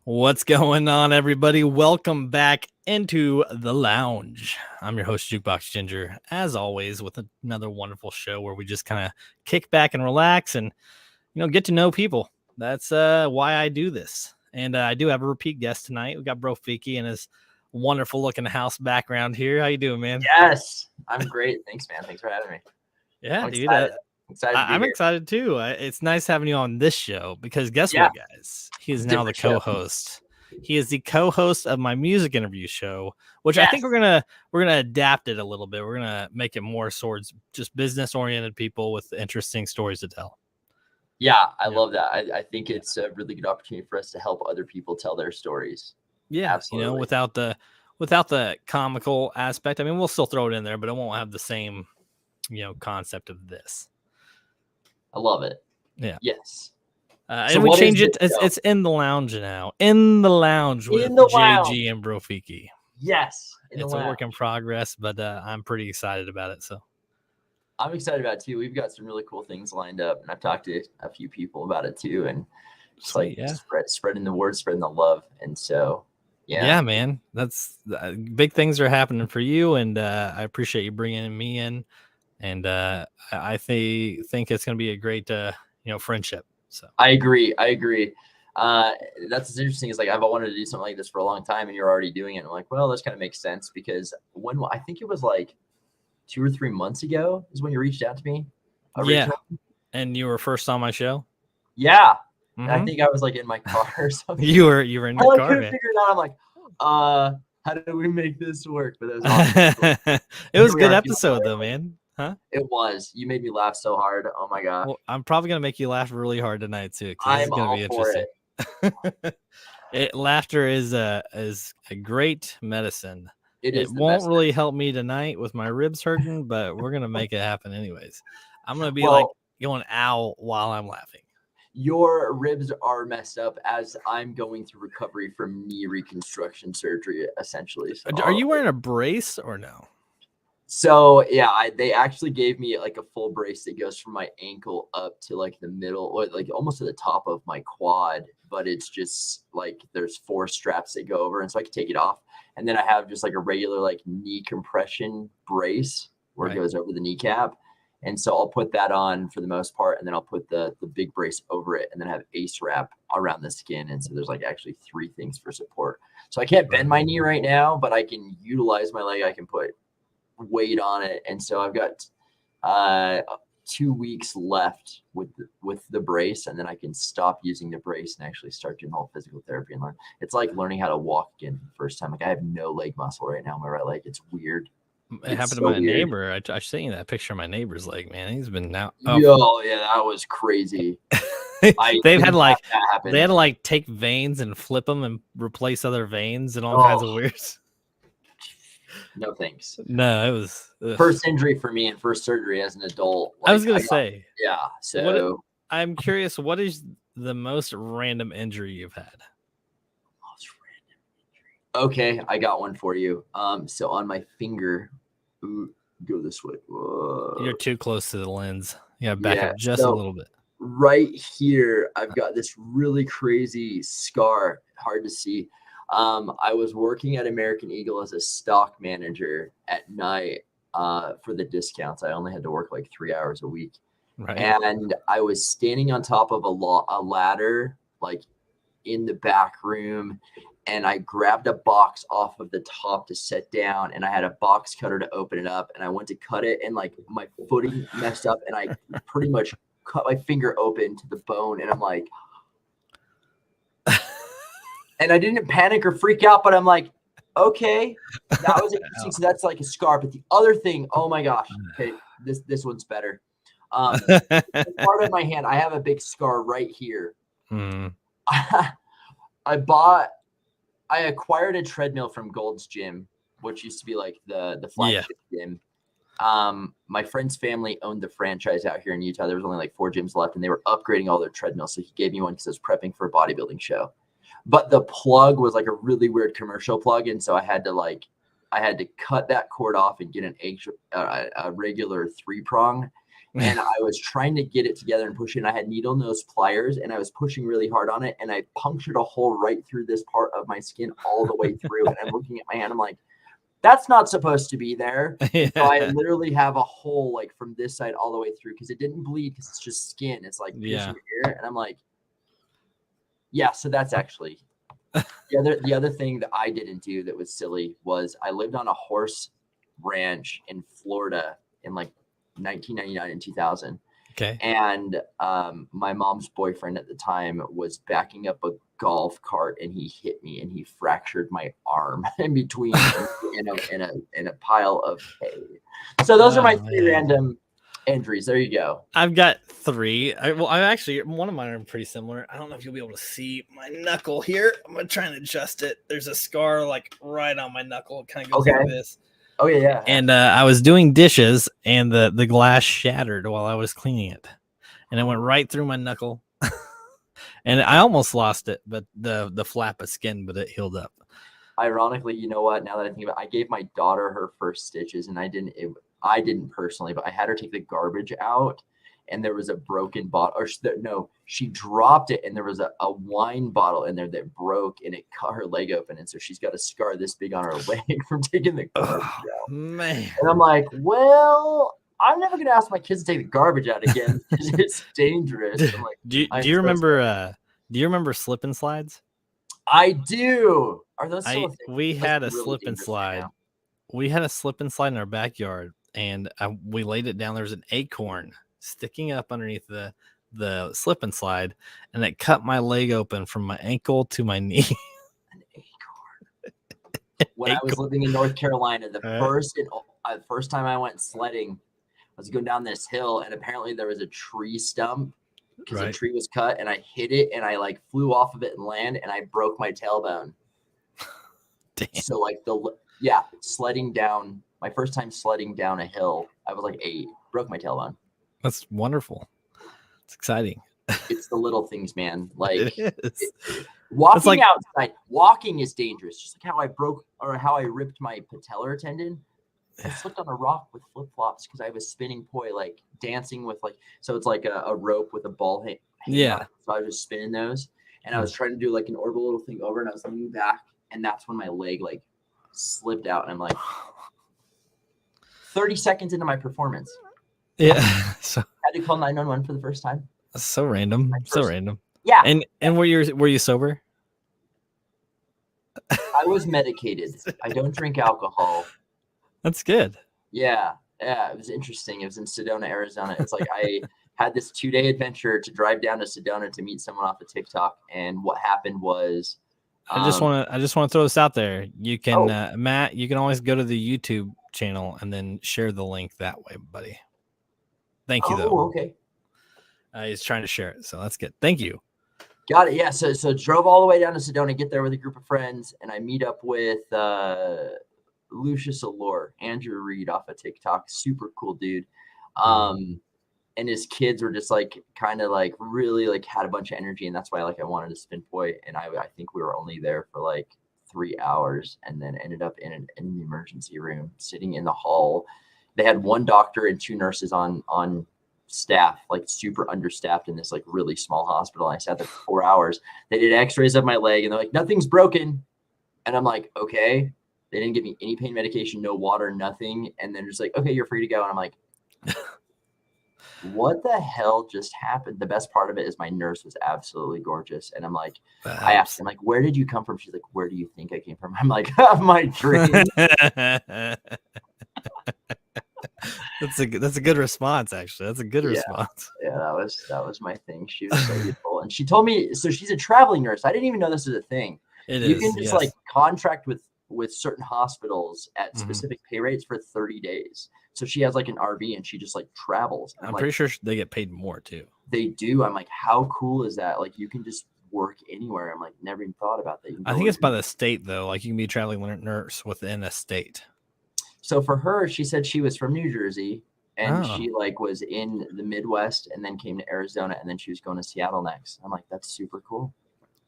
What's going on, everybody? Welcome back into the lounge. I'm your host, Jukebox Ginger, as always, with another wonderful show where we just kind of kick back and relax and, get to know people. That's why I do this. And I do have a repeat guest tonight. We got Brofiki and his wonderful looking house background here. How you doing, man? Yes, I'm great. Thanks, man. Thanks for having me. Yeah, I'm dude. excited to be I'm here. excited too. It's nice having you on this show because guess Yeah. what, guys? He is It's a now the different show. co-host. He is the co-host of my music interview show, which I think Yes. we're gonna adapt it a little bit. We're gonna make it more towards just business oriented people with interesting stories to tell. Yeah, I Yeah. love that. I think it's a really good opportunity for us to help other people tell their stories. Yeah, Absolutely. without the comical aspect. I mean, we'll still throw it in there, but it won't have the same concept of this. I love it. Yeah. Yes. And we change it. It's in the lounge now. In the lounge with JG and Brofiki. Yes. It's a work in progress, but I'm pretty excited about it. So I'm excited about it too. We've got some really cool things lined up, and I've talked to a few people about it too, and just spreading the word, spreading the love, and so yeah, man, that's big things are happening for you, and I appreciate you bringing me in, and I think it's going to be a great friendship. So I agree. That's what's interesting is like I've wanted to do something like this for a long time, and you're already doing it. And I'm like, well, this kind of makes sense because when I think it was like 2 or 3 months ago is when you reached out to me. Yeah, and you were first on my show. Yeah, and I think I was like in my car or something. you were in your car. I couldn't figure it out. I'm like, how did we make this work? But that was awesome. It was a good episode though, man. Huh? It was. You made me laugh so hard. Oh my gosh. Well, I'm probably gonna make you laugh really hard tonight too. I'm gonna be interesting. Laughter is a great medicine. It won't really help me tonight with my ribs hurting, but we're gonna make it happen anyways. I'm gonna be like going ow while I'm laughing. Your ribs are messed up as I'm going through recovery from knee reconstruction surgery, essentially. So, are you wearing a brace or no? So yeah, they actually gave me like a full brace that goes from my ankle up to like the middle or like almost to the top of my quad, but it's just like there's 4 straps that go over, and so I can take it off. And then I have just like a regular like knee compression brace where it goes over the kneecap. And so I'll put that on for the most part, and then I'll put the big brace over it, and then have ace wrap around the skin. And so there's like actually 3 things for support. So I can't bend my knee right now, but I can utilize my leg. I can put weight on it, and so I've got 2 weeks left with the brace, and then I can stop using the brace and actually start doing the whole physical therapy and learn. It's like learning how to walk again for the first time. Like I have no leg muscle right now in my right leg. It's weird. It happened to my neighbor. I seen that picture of my neighbor's leg, man. He's been now. Oh yeah, that was crazy. They had to like take veins and flip them and replace other veins and all kinds of weird. No thanks. No, it was first injury for me and first surgery as an adult. Like, I was gonna say, yeah. So I'm curious, what is the most random injury you've had? Most random injury. Okay, I got one for you. So on my finger, go this way. Whoa. You're too close to the lens. Yeah, back up just a little bit. Right here, I've got this really crazy scar. Hard to see. I was working at American Eagle as a stock manager at night for the discounts. I only had to work like 3 hours a week. Right. And I was standing on top of a ladder, like in the back room, and I grabbed a box off of the top to set down, and I had a box cutter to open it up, and I went to cut it, and like my footing messed up, and I pretty much cut my finger open to the bone, and I'm like, and I didn't panic or freak out, but I'm like, okay, that was interesting. So that's like a scar. But the other thing, oh my gosh, okay, this one's better. Part of my hand, I have a big scar right here. I acquired a treadmill from Gold's Gym, which used to be like the flagship gym. My friend's family owned the franchise out here in Utah. There was only like 4 gyms left, and they were upgrading all their treadmills. So he gave me one because I was prepping for a bodybuilding show. But the plug was like a really weird commercial plug, and so I had to cut that cord off and get a regular 3-prong. and I was trying to get it together and push it. And I had needle nose pliers, and I was pushing really hard on it, and I punctured a hole right through this part of my skin all the way through. And I'm looking at my hand, I'm like, that's not supposed to be there. Yeah. So I literally have a hole like from this side all the way through because it didn't bleed because it's just skin. It's like piercing your ear. And I'm like, yeah, so that's actually the other thing that I didn't do that was silly was I lived on a horse ranch in Florida in like 1999 and 2000. Okay. And my mom's boyfriend at the time was backing up a golf cart, and he hit me, and he fractured my arm in between in a pile of hay. So those are my three random injuries. There you go. I've got three. I actually, one of mine are pretty similar. I don't know if you'll be able to see my knuckle here. I'm gonna try and adjust it. There's a scar like right on my knuckle. It kind of goes like this. Oh yeah. And I was doing dishes, and the glass shattered while I was cleaning it, and it went right through my knuckle. And I almost lost it, but the flap of skin, but it healed up. Ironically, you know what? Now that I think about it, I gave my daughter her first stitches, and I didn't personally, but I had her take the garbage out, and there was a broken bottle. Or no, she dropped it, and there was a wine bottle in there that broke, and it cut her leg open, and so she's got a scar this big on her leg from taking the garbage out. Man, and I'm like, well, I'm never gonna ask my kids to take the garbage out again because it's dangerous. I'm like, do you remember? Do you remember slip and slides? I do. Are those still a thing? We had a really slip and slide. Right, we had a slip and slide in our backyard, and we laid it down. There was an acorn sticking up underneath the slip and slide, and it cut my leg open from my ankle to my knee. An acorn. When I was living in North Carolina, the first time I went sledding, I was going down this hill, and apparently there was a tree stump because the tree was cut, and I hit it, and I like flew off of it and landed, and I broke my tailbone. Damn. So like sledding down, my first time sledding down a hill, I was like 8, broke my tailbone. That's wonderful. It's exciting. It's the little things, man. Like walking outside, walking is dangerous. Just like how I ripped my patellar tendon. I slipped on a rock with flip-flops because I was spinning poi, like dancing with so it's like a rope with a ball hanging out. So I was just spinning those, and I was trying to do like an orbital little thing over, and I was leaning back, and that's when my leg like slipped out, and I'm like 30 seconds into my performance. Yeah. So I had to call 911 for the first time. So random. So random. Yeah. And were you sober? I was medicated. I don't drink alcohol. That's good. Yeah. It was interesting. It was in Sedona, Arizona. It's like I had this 2-day adventure to drive down to Sedona to meet someone off of TikTok. And what happened was, I just want to throw this out there. You can, Matt, you can always go to the YouTube channel and then share the link that way, buddy. Thank you, though. Okay. He's trying to share it, so that's good. Thank you. Got it. Yeah. So drove all the way down to Sedona, get there with a group of friends, and I meet up with Lucius Allure, Andrew Reed off of TikTok. Super cool dude. And his kids were just like kind of like really like had a bunch of energy, and that's why like I wanted to spin poi. And I think we were only there for like 3 hours, and then ended up in the emergency room, sitting in the hall. They had 1 doctor and 2 nurses on staff, like super understaffed in this like really small hospital. I sat there for 4 hours. They did x-rays of my leg, and they're like, nothing's broken. And I'm like, okay. They didn't give me any pain medication, no water, nothing. And then just like, okay, you're free to go. And I'm like, what the hell just happened? The best part of it is my nurse was absolutely gorgeous. And I'm like, I asked him, like, where did you come from? She's like, where do you think I came from? I'm like, my dream. That's a good response, actually. That's a good response. Yeah, that was my thing. She was so beautiful. And she told me, so she's a traveling nurse. I didn't even know this was a thing. You can just like contract with certain hospitals at specific pay rates for 30 days. So she has like an RV, and she just like travels. I'm pretty sure they get paid more too. They do. I'm like, how cool is that? Like, you can just work anywhere. I'm like, never even thought about that. I think it's by the state though. Like, you can be a traveling nurse within a state. So for her, she said she was from New Jersey, and she like was in the Midwest, and then came to Arizona, and then she was going to Seattle next. I'm like, that's super cool.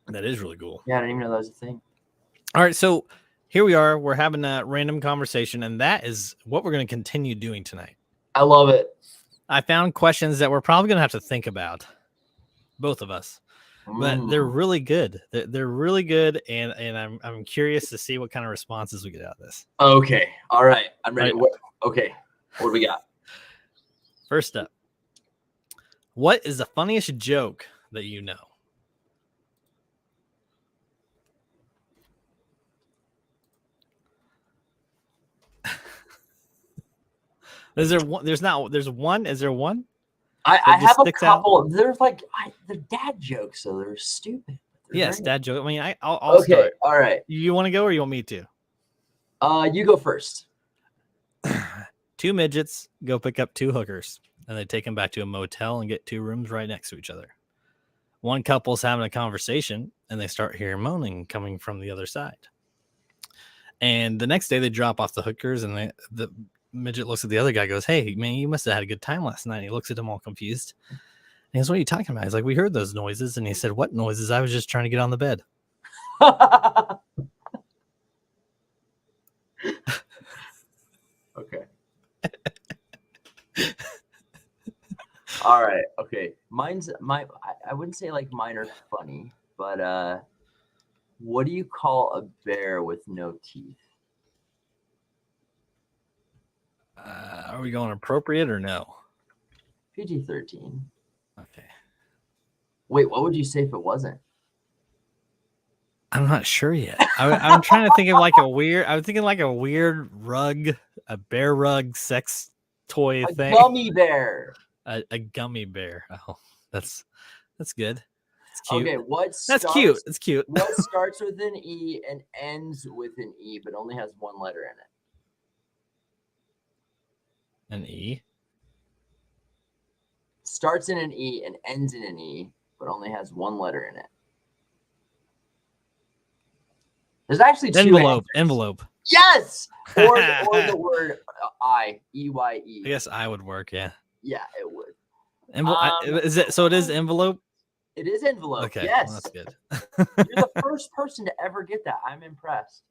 That is really cool. Yeah, I didn't even know that was a thing. All right, so here we are. We're having a random conversation, and that is what we're going to continue doing tonight. I love it. I found questions that we're probably gonna have to think about, both of us, but they're really good. They're really good, and I'm curious to see what kind of responses we get out of this. Okay, all right, I'm ready. All right. Okay, what do we got? First up, what is the funniest joke that you know? Is there one? There's not. There's one. Is there one? I That just have a sticks out? couple. There's like they're dad jokes, so they're stupid. They're Yes, very- dad joke. I mean, I'll Okay, start. all right. You want to go or you want me to? You go first. Two midgets go pick up two hookers, and they take them back to a motel and get two rooms right next to each other. One couple's having a conversation, and they start hearing moaning coming from the other side. And the next day, they drop off the hookers, and the midget looks at the other guy, goes, "Hey, man, you must have had a good time last night." And he looks at him all confused. And he goes, "What are you talking about?" He's like, "We heard those noises." And he said, "What noises? I was just trying to get on the bed." Okay. All right. Okay. I wouldn't say like mine are funny, but what do you call a bear with no teeth? Are we going appropriate or no? PG-13. Okay. Wait, what would you say if it wasn't? I'm not sure yet. I'm trying to think of like a weird. I was thinking like a weird rug, a bear rug sex toy A thing. gummy bear. A gummy bear. Oh, that's good. It's cute. Okay, That's cute. It's cute. What starts with an E and ends with an E, but only has one letter in it? An E. Starts in an E and ends in an E, but only has one letter in it. There's actually two Envelope. answers. Envelope. Yes, or the word EYE. I guess I would work. Yeah. Yeah, it would. Is it? So it is envelope. It is envelope. Okay. Yes, Well, that's good. you're the first person to ever get that. I'm impressed.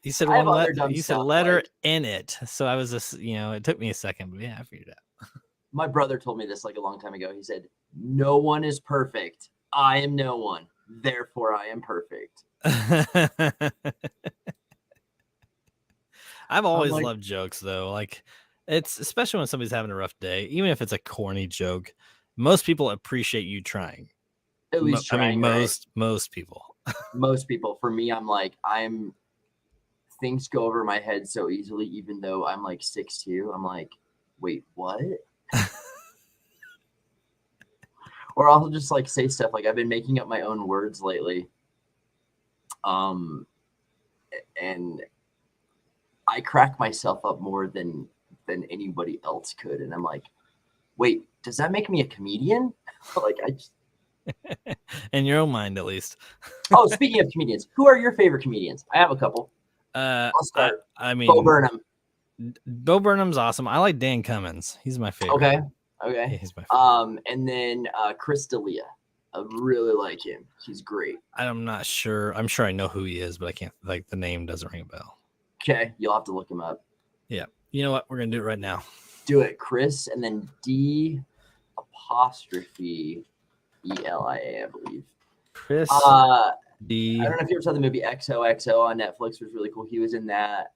You said I have one other letter. dumb You said stuff, letter like- in it. So I was just, it took me a second, but yeah, I figured it out. My brother told me this like a long time ago. He said, "No one is perfect. I am no one. Therefore, I am perfect." I've always like- loved jokes though. Like it's especially when somebody's having a rough day, even if it's a corny joke, most people appreciate you trying. At least trying. Most people. Most people. For me, things go over my head so easily, even though I'm like 6'2". I'm like, wait, what? Or I'll just like say stuff like I've been making up my own words lately. And I crack myself up more than anybody else could. And I'm like, wait, does that make me a comedian? Like I just In your own mind, at least. Oh, speaking of comedians, who are your favorite comedians? I have a couple. I'll start. I mean, Bo Burnham. Bo Burnham's awesome. I like Dan Cummins. He's my favorite. Okay. Yeah, he's my favorite. And then Chris D'Elia. I really like him. He's great. I'm not sure. I'm sure I know who he is, but I can't. Like the name doesn't ring a bell. Okay, you'll have to look him up. Yeah. You know what? We're gonna do it right now. Do it, Chris, and then D apostrophe ELIA, I believe. Chris D. I don't know if you ever saw the movie XOXO on Netflix. It was really cool. He was in that.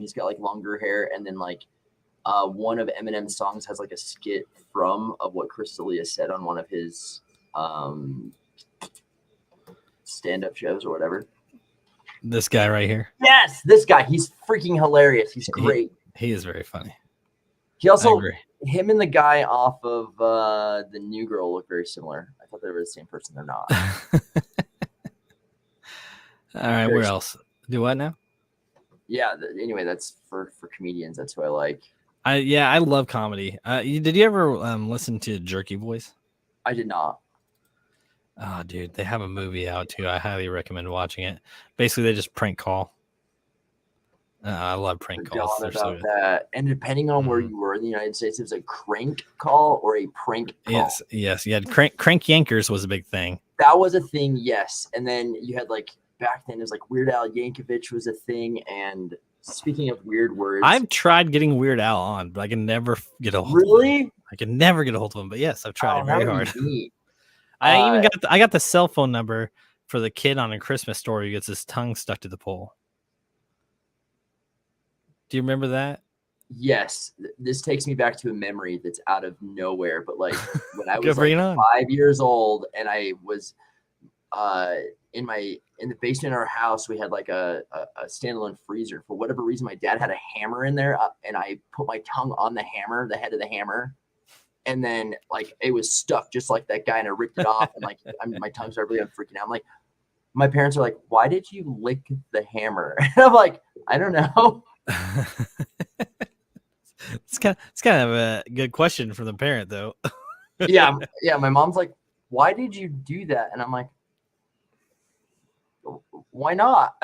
He's got like longer hair, and then like one of Eminem's songs has like a skit of what Chris D'Elia said on one of his stand-up shows or whatever. This guy right here. Yes, this guy. He's freaking hilarious. He's great. He is very funny. He also, I agree. him and the guy off of the New Girl look very similar. I thought they were the same person. They're not. All right, where else? Do what now? Yeah. Anyway, that's for comedians. That's who I like. I love comedy. Did you ever listen to Jerky Boys? I did not. Oh, dude, they have a movie out too. I highly recommend watching it. Basically, they just prank call. I love prank calls. Forgot about that. And depending on where you were in the United States, it was a crank call or a prank call. Yes. You had crank yankers was a big thing. That was a thing, yes. And then you had like back then, it was like Weird Al Yankovic was a thing. And speaking of weird words, I've tried getting Weird Al on, but I can never get a hold. Really? I can never get a hold of him, but yes, I've tried Oh, very that would hard. be neat. I even got the cell phone number for the kid on A Christmas Story who gets his tongue stuck to the pole. Do you remember that? Yes, this takes me back to a memory that's out of nowhere. But like when I Go was bring like it on. 5 years old, and I was in the basement of our house, we had like a standalone freezer. For whatever reason, my dad had a hammer in there, and I put my tongue on the hammer, the head of the hammer, and then like it was stuck just like that guy, and I ripped it off, and like my tongue started bleeding. I'm freaking out. I'm like, my parents are like, "Why did you lick the hammer?" And I'm like, "I don't know." It's kind of a good question from the parent, though. Yeah. My mom's like, "Why did you do that?" And I'm like, "Why not?"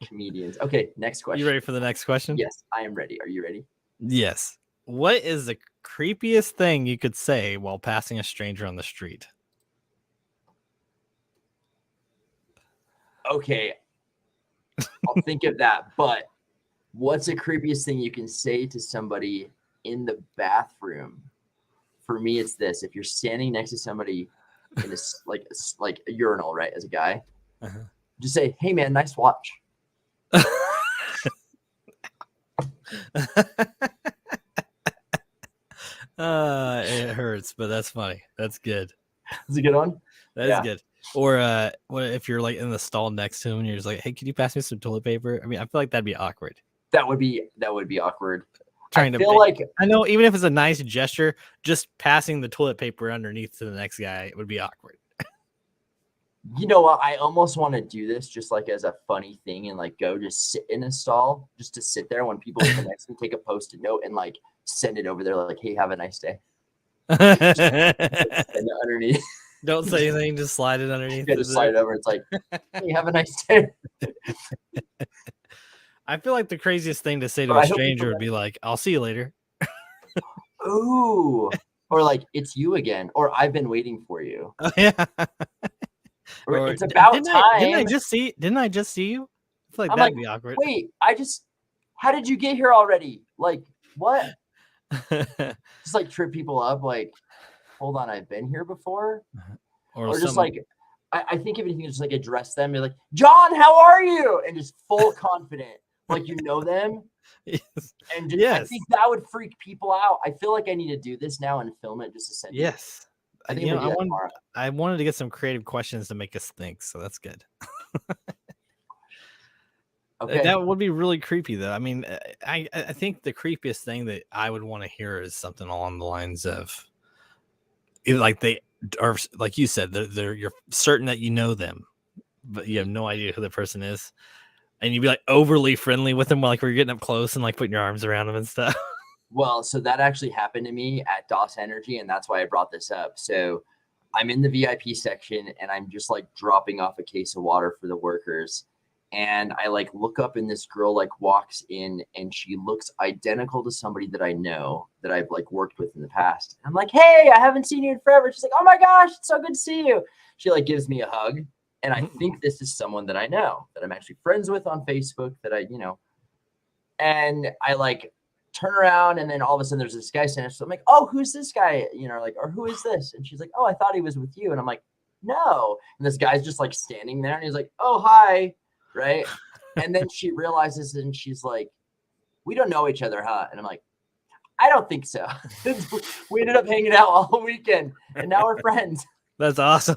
Comedians. Okay, next question. You ready for the next question? Yes, I am ready. Are you ready? Yes. What is the creepiest thing you could say while passing a stranger on the street? Okay, I'll think of that. But what's the creepiest thing you can say to somebody in the bathroom? For me, it's this: if you're standing next to somebody in like a urinal, right, as a guy, just say, "Hey, man, nice watch." It hurts, but that's funny. That's good. That's a good one. That is good. Or what if you're like in the stall next to him and you're just like, "Hey, can you pass me some toilet paper?" I mean, I feel like that'd be awkward. That would be awkward. I know, even if it's a nice gesture, just passing the toilet paper underneath to the next guy would be awkward. You know what? I almost want to do this just like as a funny thing, and like go just sit in a stall just to sit there when people come next to me, take a post-it note and like send it over there like, "Hey, have a nice day." Send it underneath. Don't say anything, just slide it underneath. Yeah, just slide it over. It's like, "Hey, have a nice day." I feel like the craziest thing to say to a stranger would be like, "I'll see you later." Ooh. Or like, "It's you again," or "I've been waiting for you." Oh, yeah. Or "It's about time." Didn't I just see you? I feel like that'd be awkward. Wait, how did you get here already? Like, what? Just like trip people up, like, "Hold on, I've been here before." Or just like, I think if anything, just like address them, be like, "John, how are you?" And just full confident, like you know them. Yes. And just, I think that would freak people out. I feel like I need to do this now and film it just to send it. Yes. I think I wanted to get some creative questions to make us think, so that's good. Okay. That would be really creepy, though. I mean, I think the creepiest thing that I would want to hear is something along the lines of, like they are, like you said, you're certain that you know them, but you have no idea who the person is, and you'd be like overly friendly with them, like we're getting up close and like putting your arms around them and stuff. Well, so that actually happened to me at DOS Energy, and that's why I brought this up. So I'm in the VIP section, and I'm just like dropping off a case of water for the workers. And I like look up, and this girl like walks in, and she looks identical to somebody that I know that I've like worked with in the past. I'm like, "Hey, I haven't seen you in forever." She's like, "Oh my gosh, it's so good to see you." She like gives me a hug, and I think this is someone that I know, that I'm actually friends with on Facebook, that and I like turn around, and then all of a sudden there's this guy standing. So I'm like, "Oh, who's this guy?" Like, "Or who is this?" And she's like, "Oh, I thought he was with you." And I'm like, "No." And this guy's just like standing there, and he's like, "Oh, hi." Right. And then she realizes, and she's like, "We don't know each other, huh?" And I'm like, "I don't think so." We ended up hanging out all weekend, and now we're friends. That's awesome.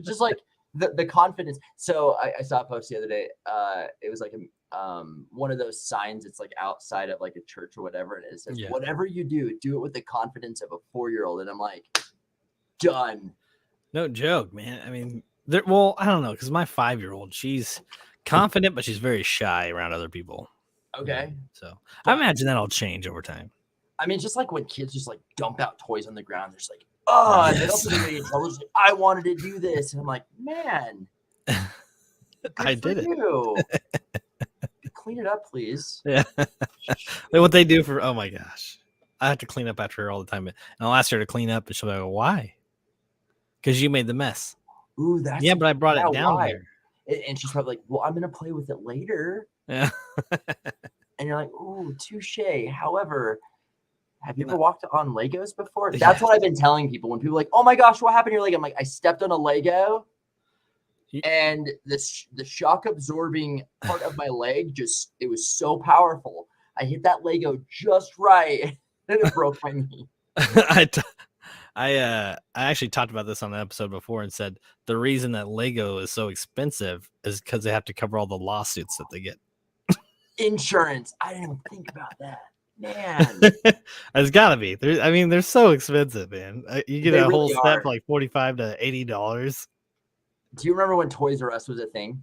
Just like the confidence. So I saw a post the other day. It was like one of those signs. It's like outside of like a church or whatever, and it says, "Whatever you do, do it with the confidence of a 4-year-old." And I'm like, done. No joke, man. I mean, well, I don't know, because my 5-year-old, she's confident, but she's very shy around other people. Okay. So I imagine that'll change over time. I mean, just like when kids just like dump out toys on the ground, they're just like, "Oh," and they don't think they're in trouble. Just like, "I wanted to do this." And I'm like, "Man, I did it. Clean it up, please." Yeah. What they do for, oh my gosh. I have to clean up after her all the time. And I'll ask her to clean up, and she'll be like, "Why?" Because you made the mess. Ooh, that's but I brought it down here. And she's probably like, "Well, I'm gonna play with it later." Yeah. And and you're like, ooh, touche. However, have you ever walked on Legos before? That's what I've been telling people when people are like, oh my gosh, what happened to your leg? I'm like, I stepped on a Lego and the shock absorbing part of my leg it was so powerful. I hit that Lego just right and it broke my knee. I actually talked about this on an episode before and said the reason that Lego is so expensive is because they have to cover all the lawsuits that they get. Insurance. I didn't even think about that. Man. It's gotta be. They're so expensive, man. You get a whole set for like $45 to $80. Do you remember when Toys R Us was a thing?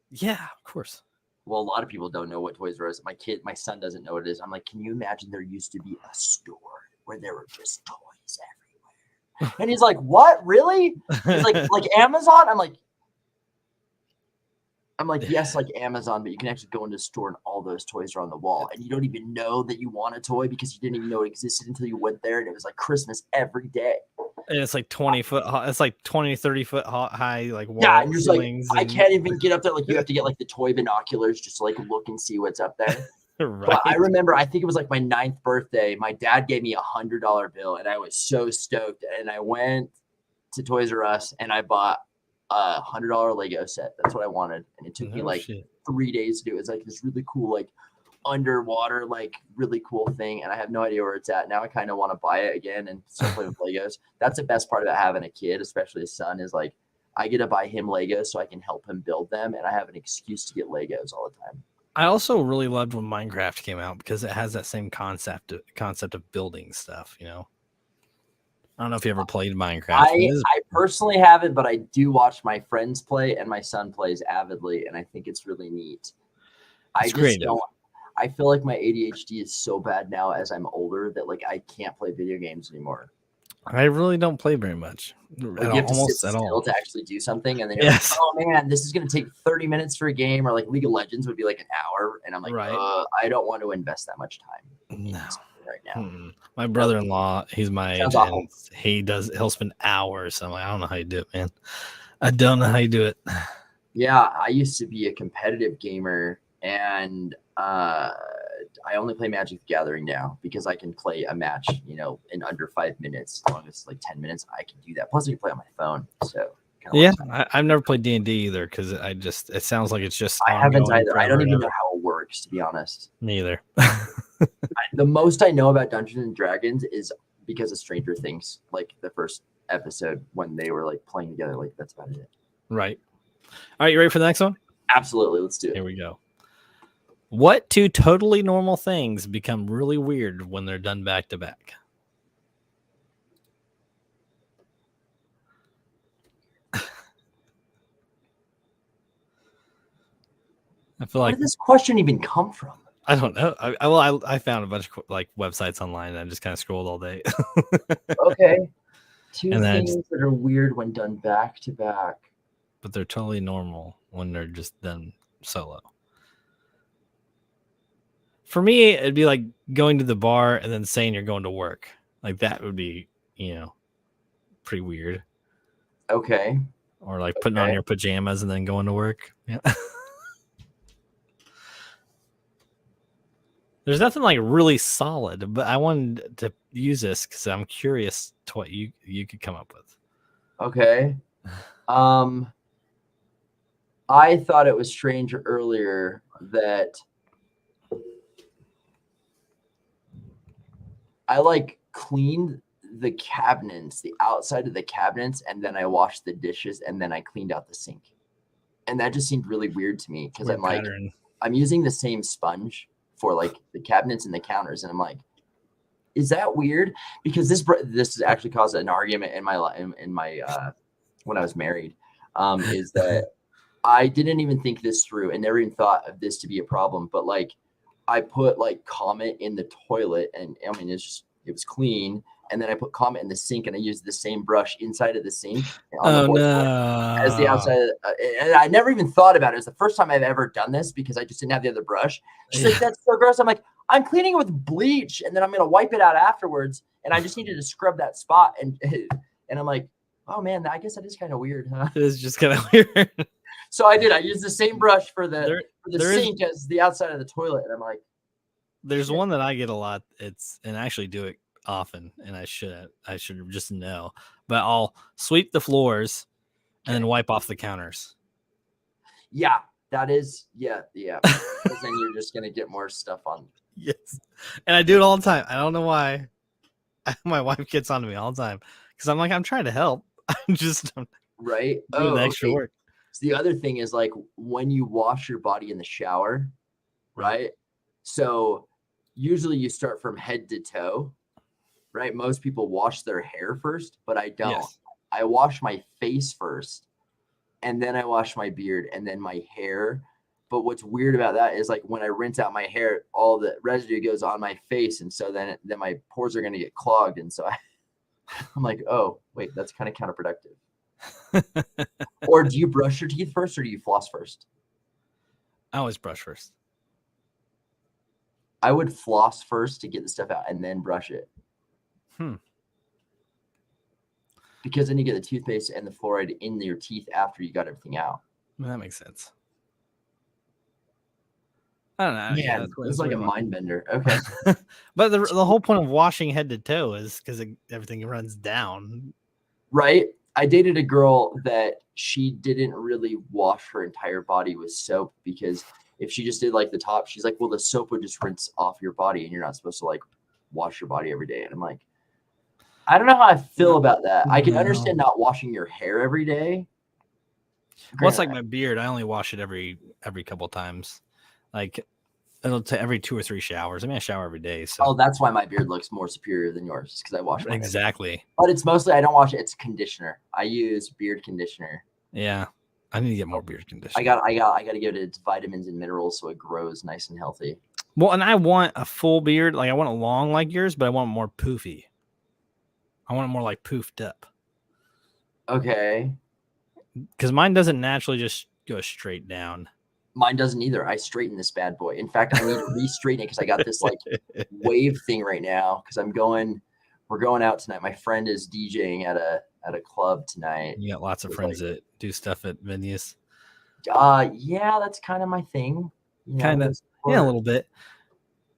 Yeah, of course. Well, a lot of people don't know what Toys R Us. My son doesn't know what it is. I'm like, can you imagine there used to be a store where there were just toys everywhere? And he's like, what? Really? He's like Amazon? I'm like, yes, like Amazon, but you can actually go into a store and all those toys are on the wall. And you don't even know that you want a toy because you didn't even know it existed until you went there. And it was like Christmas every day. And it's like 20 foot high. It's like 20, 30 foot high, like wall and you're like, I can't even get up there. Like you have to get like the toy binoculars just to like look and see what's up there. Right. But I remember, I think it was like my 9th birthday. My dad gave me $100 bill and I was so stoked. And I went to Toys R Us and I bought a $100 Lego set. That's what I wanted. And it took me like 3 days to do it. It's like this really cool, like underwater, like really cool thing. And I have no idea where it's at. Now I kind of want to buy it again and start playing with Legos. That's the best part about having a kid, especially a son, is like I get to buy him Legos so I can help him build them. And I have an excuse to get Legos all the time. I also really loved when Minecraft came out because it has that same concept of building stuff, you know. I don't know if you ever played Minecraft. I personally haven't, but I do watch my friends play, and my son plays avidly, and I think it's really neat. I feel like my ADHD is so bad now as I'm older that like I can't play video games anymore. I really don't play very much. Like you have to sit still to actually do something, and then you're like, oh man, this is going to take 30 minutes for a game, or like League of Legends would be like an hour, and I'm like, I don't want to invest that much time. No. Right now. My brother-in-law, he's my age, and he'll spend hours. So I'm like, I don't know how you do it, man. I don't know how you do it. Yeah, I used to be a competitive gamer, and I only play Magic the Gathering now because I can play a match, you know, in under 5 minutes. As long as it's like 10 minutes, I can do that. Plus, I can play on my phone. So yeah, I've never played D&D either because it sounds like it's just. I haven't either. I don't even know how it works, to be honest. Neither. The most I know about Dungeons and Dragons is because of Stranger Things, like the first episode when they were like playing together. Like that's about it. Right. All right, you ready for the next one? Absolutely. Let's do it. Here we go. What two totally normal things become really weird when they're done back to back? I feel like where did this question even come from? I don't know. I found a bunch of like websites online and I just kind of scrolled all day. Okay. Two things that are weird when done back to back. But they're totally normal when they're just done solo. For me, it'd be like going to the bar and then saying you're going to work. Like that would be, you know, pretty weird. Okay. Or like putting on your pajamas and then going to work. Yeah. There's nothing like really solid, but I wanted to use this because I'm curious to what you could come up with. Okay. I thought it was strange earlier that I like cleaned the cabinets, the outside of the cabinets, and then I washed the dishes and then I cleaned out the sink. And that just seemed really weird to me because I'm like, I'm using the same sponge for like the cabinets and the counters, and I'm like, is that weird? Because this has actually caused an argument in my when I was married. Is that I didn't even think this through and never even thought of this to be a problem. But like, I put like Comet in the toilet, and I mean it was clean. And then I put Comet in the sink, and I used the same brush inside of the sink as the outside. And I never even thought about it. It was the first time I've ever done this because I just didn't have the other brush. She's like, that's so gross. I'm like, I'm cleaning it with bleach, and then I'm going to wipe it out afterwards. And I just needed to scrub that spot. And I'm like, oh, man, I guess that is kind of weird, huh? It is just kind of weird. So I did. I used the same brush for the sink as the outside of the toilet. And I'm like, There's Shit. one that I get a lot. And I actually do it often, and I should just know. But I'll sweep the floors and then Okay. wipe off the counters. Yeah, that is. Yeah. Because then you're just gonna get more stuff on. Yes, and I do it all the time. I don't know why. My wife gets on to me all the time because I'm trying to help. I'm just Right. doing Oh, the extra okay. work. So the other thing is like when you wash your body in the shower, right? So usually you start from head to toe, right? Most people wash their hair first, but I don't. Yes. I wash my face first, and then I wash my beard, and then my hair. But what's weird about that is like when I rinse out my hair, all the residue goes on my face, and so then my pores are going to get clogged, and so I'm like, oh wait, that's kind of counterproductive. Or do you brush your teeth first, or do you floss first? I always brush first. I would floss first to get the stuff out, and then brush it. Because then you get the toothpaste and the fluoride in your teeth after you got everything out. That makes sense. I don't know. Man, Yeah, it's like a mind bender. Okay. But the whole point of washing head to toe is because everything runs down. Right. I dated a girl that she didn't really wash her entire body with soap because if she just did like the top, she's like, well, the soap would just rinse off your body and you're not supposed to like wash your body every day. And I'm like, I don't know how I feel about that. I can understand not washing your hair every day. Well, it's like my beard. I only wash it every couple times. Like it'll take every 2 or 3 showers. I mean, I shower every day. So oh, that's why my beard looks more superior than yours because I wash my exactly. Hair. But it's mostly I don't wash it. It's conditioner. I use beard conditioner. Yeah, I need to get more beard conditioner. I got to give it its vitamins and minerals so it grows nice and healthy. Well, and I want a full beard. Like I want it long like yours, but I want it more poofy. I want it more like poofed up. Okay. Because mine doesn't naturally just go straight down. Mine doesn't either. I straighten this bad boy. In fact, I need to re-straighten it because I got this like wave thing right now. Because we're going out tonight. My friend is DJing at a club tonight. You got lots of friends that do stuff at venues. Yeah, that's kind of my thing. Kind of, yeah, a little bit.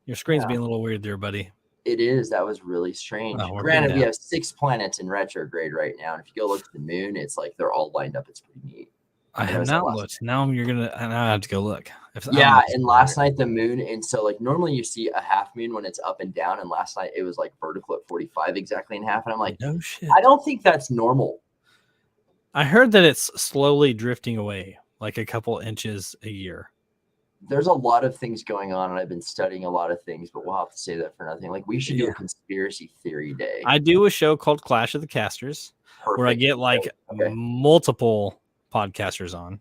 Your screen's being a little weird there, buddy. It is. That was really strange. Granted, we have 6 planets in retrograde right now, and if you go look at the moon, it's like they're all lined up. It's pretty neat. I have not looked. Now I have to go look. Yeah, and last night the moon, and so like normally you see a half moon when it's up and down, and last night it was like vertical at 45 exactly in half, and I'm like, no shit. I don't think that's normal. I heard that it's slowly drifting away, like a couple inches a year. There's a lot of things going on, and I've been studying a lot of things, but we'll have to say that for nothing. Like we should do a conspiracy theory day. I do a show called Clash of the Casters, where I get like multiple podcasters on,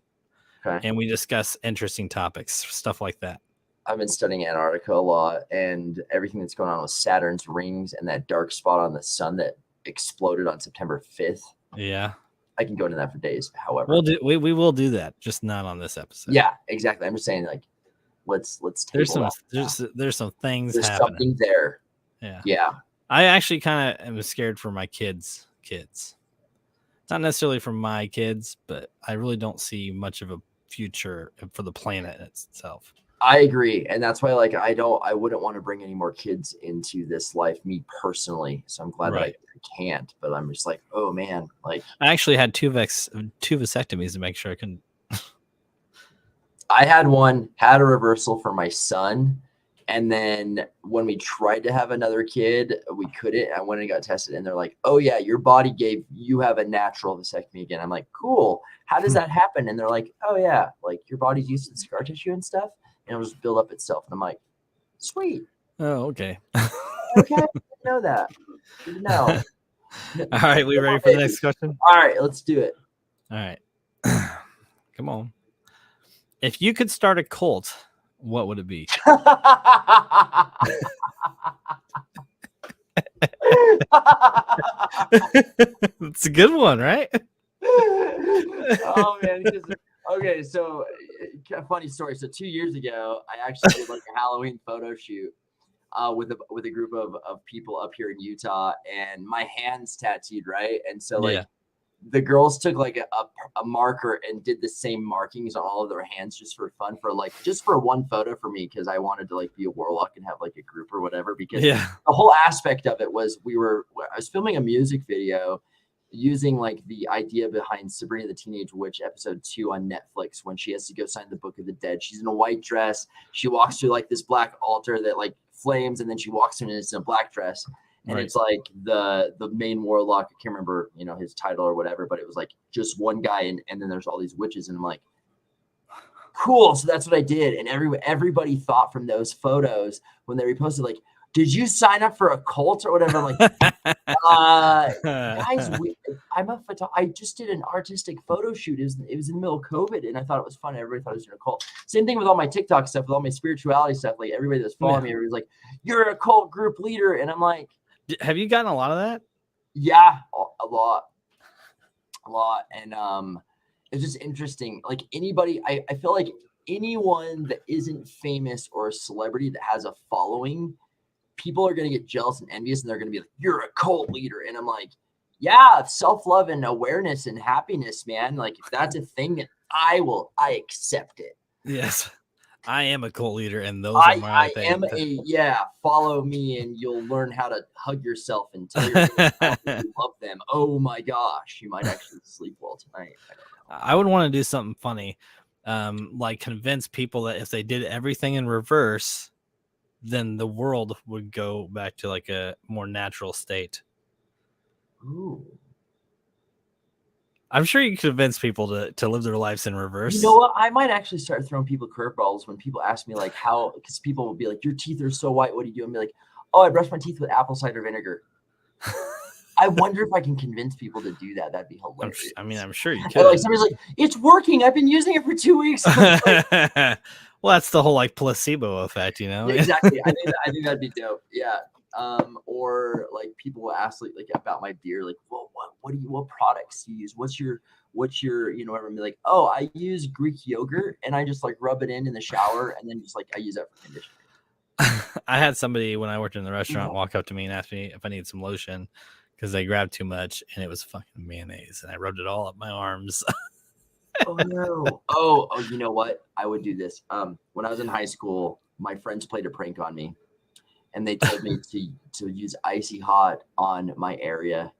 and we discuss interesting topics, stuff like that. I've been studying Antarctica a lot, and everything that's going on with Saturn's rings and that dark spot on the sun that exploded on September 5th. Yeah. I can go into that for days. However, we will do that, just not on this episode. Yeah, exactly. I'm just saying, like, let's there's some things. There's happening. something there. Yeah. I actually kind of am scared for my kids. Not necessarily for my kids, but I really don't see much of a future for the planet itself. I agree, and that's why, like, I wouldn't want to bring any more kids into this life, me personally. So I'm glad that I can't. But I'm just like, oh man, like I actually had two vasectomies to make sure I couldn't. I had a reversal for my son, and then when we tried to have another kid, we couldn't. I went and got tested, and they're like, oh yeah, your body you have a natural vasectomy again. I'm like, cool. How does that happen? And they're like, oh yeah, like your body's used to the scar tissue and stuff, and it'll just build up itself. And I'm like, sweet. Oh, okay. Okay, I didn't know that. No. All right, we ready for the next question? All right, let's do it. All right. Come on. If you could start a cult, what would it be? It's a good one, right? Oh man. Okay, so funny story. So 2 years ago, I actually did like a Halloween photo shoot with a group of people up here in Utah, and my hand's tattooed, right? And so like the girls took like a marker and did the same markings on all of their hands just for fun, for like just for one photo for me, because I wanted to like be a warlock and have like a group or whatever. Because Yeah. the whole aspect of it was I was filming a music video using like the idea behind Sabrina the Teenage Witch episode 2 on Netflix, when she has to go sign the Book of the Dead. She's in a white dress. She walks through like this black altar that like flames, and then she walks in and it's in a black dress. And Right. it's like the main warlock, I can't remember, his title or whatever, but it was like just one guy, and then there's all these witches, and I'm like, cool. So that's what I did. And everybody thought from those photos when they reposted, like, did you sign up for a cult or whatever? I'm like, guys, I just did an artistic photo shoot. It was in the middle of COVID, and I thought it was fun. Everybody thought it was in a cult. Same thing with all my TikTok stuff, with all my spirituality stuff. Like, everybody that's following me, everybody's like, you're a cult group leader. And I'm like, have you gotten a lot of that? Yeah, a lot. And it's just interesting. Like, anybody, I feel like anyone that isn't famous or a celebrity that has a following, people are going to get jealous and envious, and they're going to be like, you're a cult leader. And I'm like, yeah, self-love and awareness and happiness, man. Like, if that's a thing, that I accept it. Yes. I am a cult leader, and those are my things. Follow me and you'll learn how to hug yourself and tell yourself you love them. Oh my gosh, you might actually sleep well tonight. I don't know. I would want to do something funny, like convince people that if they did everything in reverse, then the world would go back to like a more natural state. Ooh. I'm sure you could convince people to live their lives in reverse. You know what? I might actually start throwing people curveballs when people ask me like how, because people will be like, your teeth are so white. What do you do? And be like, oh, I brush my teeth with apple cider vinegar. I wonder if I can convince people to do that. That'd be hilarious. I'm sure you could. And like somebody's like, it's working. I've been using it for 2 weeks. Well, that's the whole like placebo effect, Exactly. I think that'd be dope. Yeah. Or like people will ask like about my beer, like, well, what products do you use? What's your whatever. And be like, oh, I use Greek yogurt, and I just like rub it in the shower, and then just like I use that for conditioning. I had somebody when I worked in the restaurant walk up to me and ask me if I need some lotion because they grabbed too much, and it was fucking mayonnaise, and I rubbed it all up my arms. Oh no. Oh, you know what? I would do this. When I was in high school, my friends played a prank on me, and they told me to use icy hot on my area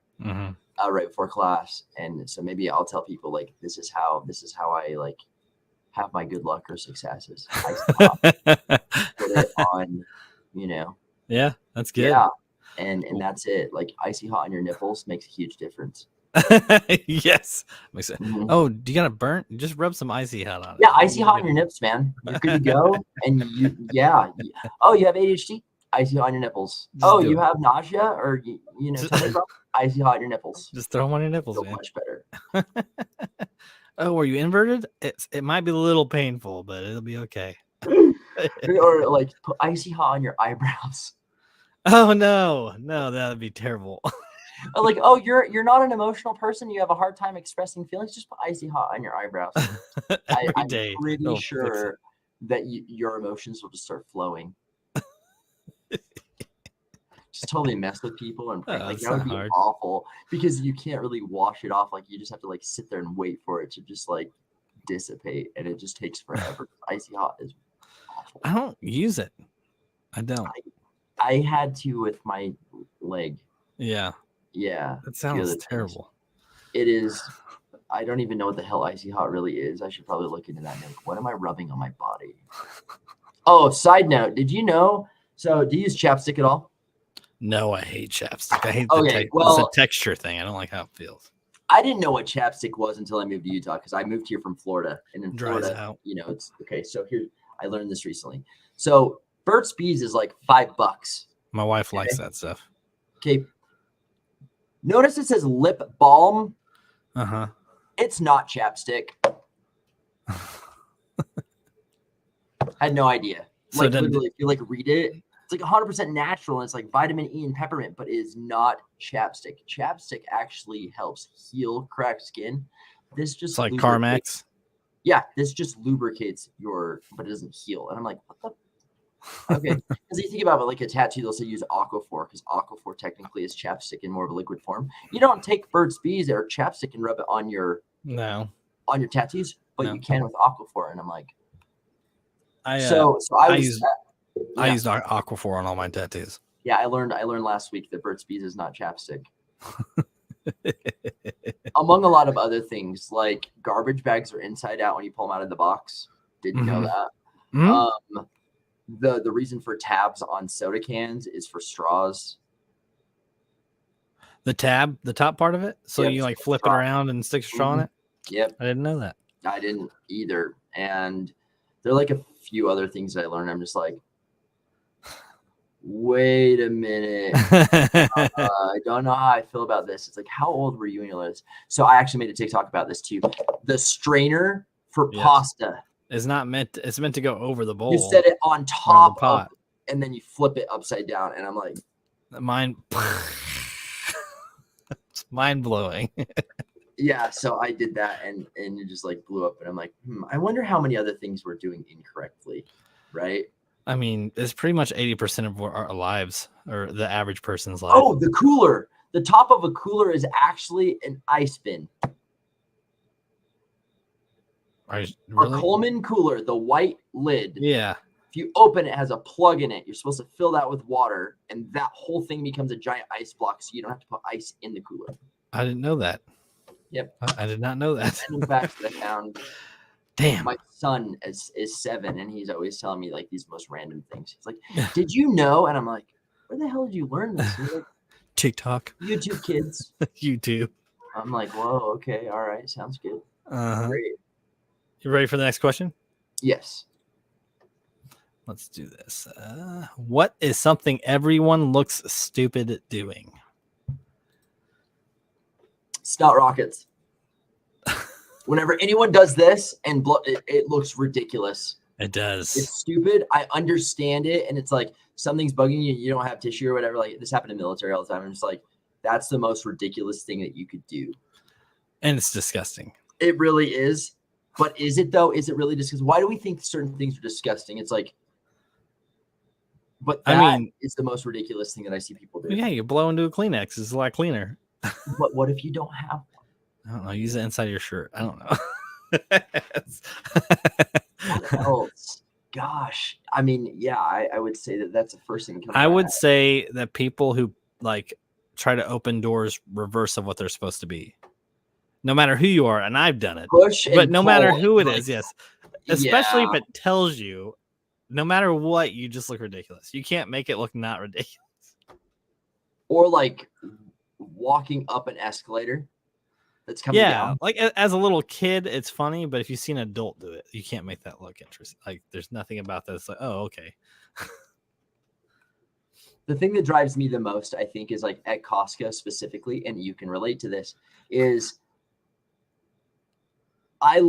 right before class. And so maybe I'll tell people like, this is how I like have my good luck or successes. Icy hot. Put it on, Yeah, that's good. Yeah. And that's it. Like, icy hot on your nipples makes a huge difference. Yes. Oh, do you got a burnt? Just rub some icy hot on it. Yeah, icy hot on your nips, man. You're good to go. And oh, you have ADHD? Icy hot on your nipples. You have nausea, or icy hot on your nipples. Just throw them on your nipples, Feel man. much better. Oh, are you inverted? It might be a little painful, but it'll be okay. Or like put icy hot on your eyebrows. Oh no, that'd be terrible. Like, oh, you're not an emotional person. You have a hard time expressing feelings. Just put icy hot on your eyebrows. I'm pretty sure that your emotions will just start flowing. Just totally mess with people, and like that would be awful, because you can't really wash it off. Like, you just have to like sit there and wait for it to just like dissipate, and it just takes forever. Icy hot is awful. I don't use it. I don't. I had to with my leg. Yeah. That sounds terrible. It is. I don't even know what the hell icy hot really is. I should probably look into that. Like, what am I rubbing on my body? Oh, side note, did you know? So, do you use chapstick at all? No, I hate chapstick. I hate it's a texture thing. I don't like how it feels. I didn't know what chapstick was until I moved to Utah, because I moved here from Florida, and in Florida, out. It's okay. So here, I learned this recently. So Burt's Bees is like $5. My wife likes that stuff. Okay. Notice it says lip balm. It's not chapstick. I had no idea. So literally, if you like read it, it's like 100% natural, and it's like vitamin E and peppermint, but it is not chapstick. Chapstick actually helps heal cracked skin. This just, it's like Carmex. Yeah, this just lubricates but it doesn't heal. And I'm like, what the? Okay, because you think about it, like a tattoo, they'll say use Aquaphor because Aquaphor technically is chapstick in more of a liquid form. You don't take Burt's Bees or chapstick and rub it on your No, tattoos, but no. you can with Aquaphor, and I'm like, I so I I was, used I yeah, used Aquaphor on all my tattoos. yeah. I learned last week that Burt's Bees is not chapstick. Among a lot of other things, like garbage bags are inside out when you pull them out of the box. Didn't know that. Mm-hmm. The reason for tabs on soda cans is for straws. The tab, the top part of it, so Yep, you like so flip it straw. around and stick a straw in it. Yep, I didn't know that. I didn't either. And there are like a few other things that I learned. I'm just like, wait a minute. I don't know how I feel about this. It's like, how old were you when you learned this? So I actually made a TikTok about this too. The strainer for pasta. It's not meant. It's meant to go over the bowl. You set it on top of, and then you flip it upside down. And I'm like, it's mind blowing. yeah. So I did that, and it just like blew up. And I'm like, I wonder how many other things we're doing incorrectly, right? I mean, it's pretty much 80% of our lives, or the average person's life. Oh, the cooler. The top of a cooler is actually an ice bin. Really? A Coleman cooler, the white lid. Yeah. If you open it, it has a plug in it. You're supposed to fill that with water, and that whole thing becomes a giant ice block, so you don't have to put ice in the cooler. I didn't know that. Yep. I did not know that. And in fact, I found. Damn. My son is 7, and he's always telling me like these most random things. He's like, "Did you know?" And I'm like, "Where the hell did you learn this?" He's like, TikTok, YouTube Kids, YouTube. I'm like, "Whoa, okay, all right, sounds good." Great. You ready for the next question? Yes. Let's do this. What is something everyone looks stupid doing? Snout rockets. Whenever anyone does this and it looks ridiculous. It does. It's stupid. I understand it. And it's like something's bugging you. You don't have tissue or whatever. Like this happened in the military all the time. I'm just like, that's the most ridiculous thing that you could do. And it's disgusting. It really is. But is it though? Is it really disgusting? Why do we think certain things are disgusting? It's like, but that is the most ridiculous thing that I see people do. Yeah, you blow into a Kleenex. It's a lot cleaner. But what if you don't have one? I don't know. Use it inside of your shirt. I don't know. What else? Gosh. I mean, yeah, I would say that that's the first thing. I would say that people who like try to open doors reverse of what they're supposed to be. No matter who you are, and I've done it. But no matter who it is, yes. Especially if it tells you, no matter what, you just look ridiculous. You can't make it look not ridiculous. Or like walking up an escalator that's coming down. Like as a little kid, it's funny, but if you see an adult do it, you can't make that look interesting. Like there's nothing about that. It's like, oh, okay. The thing that drives me the most, I think, is like at Costco specifically, and you can relate to this, is I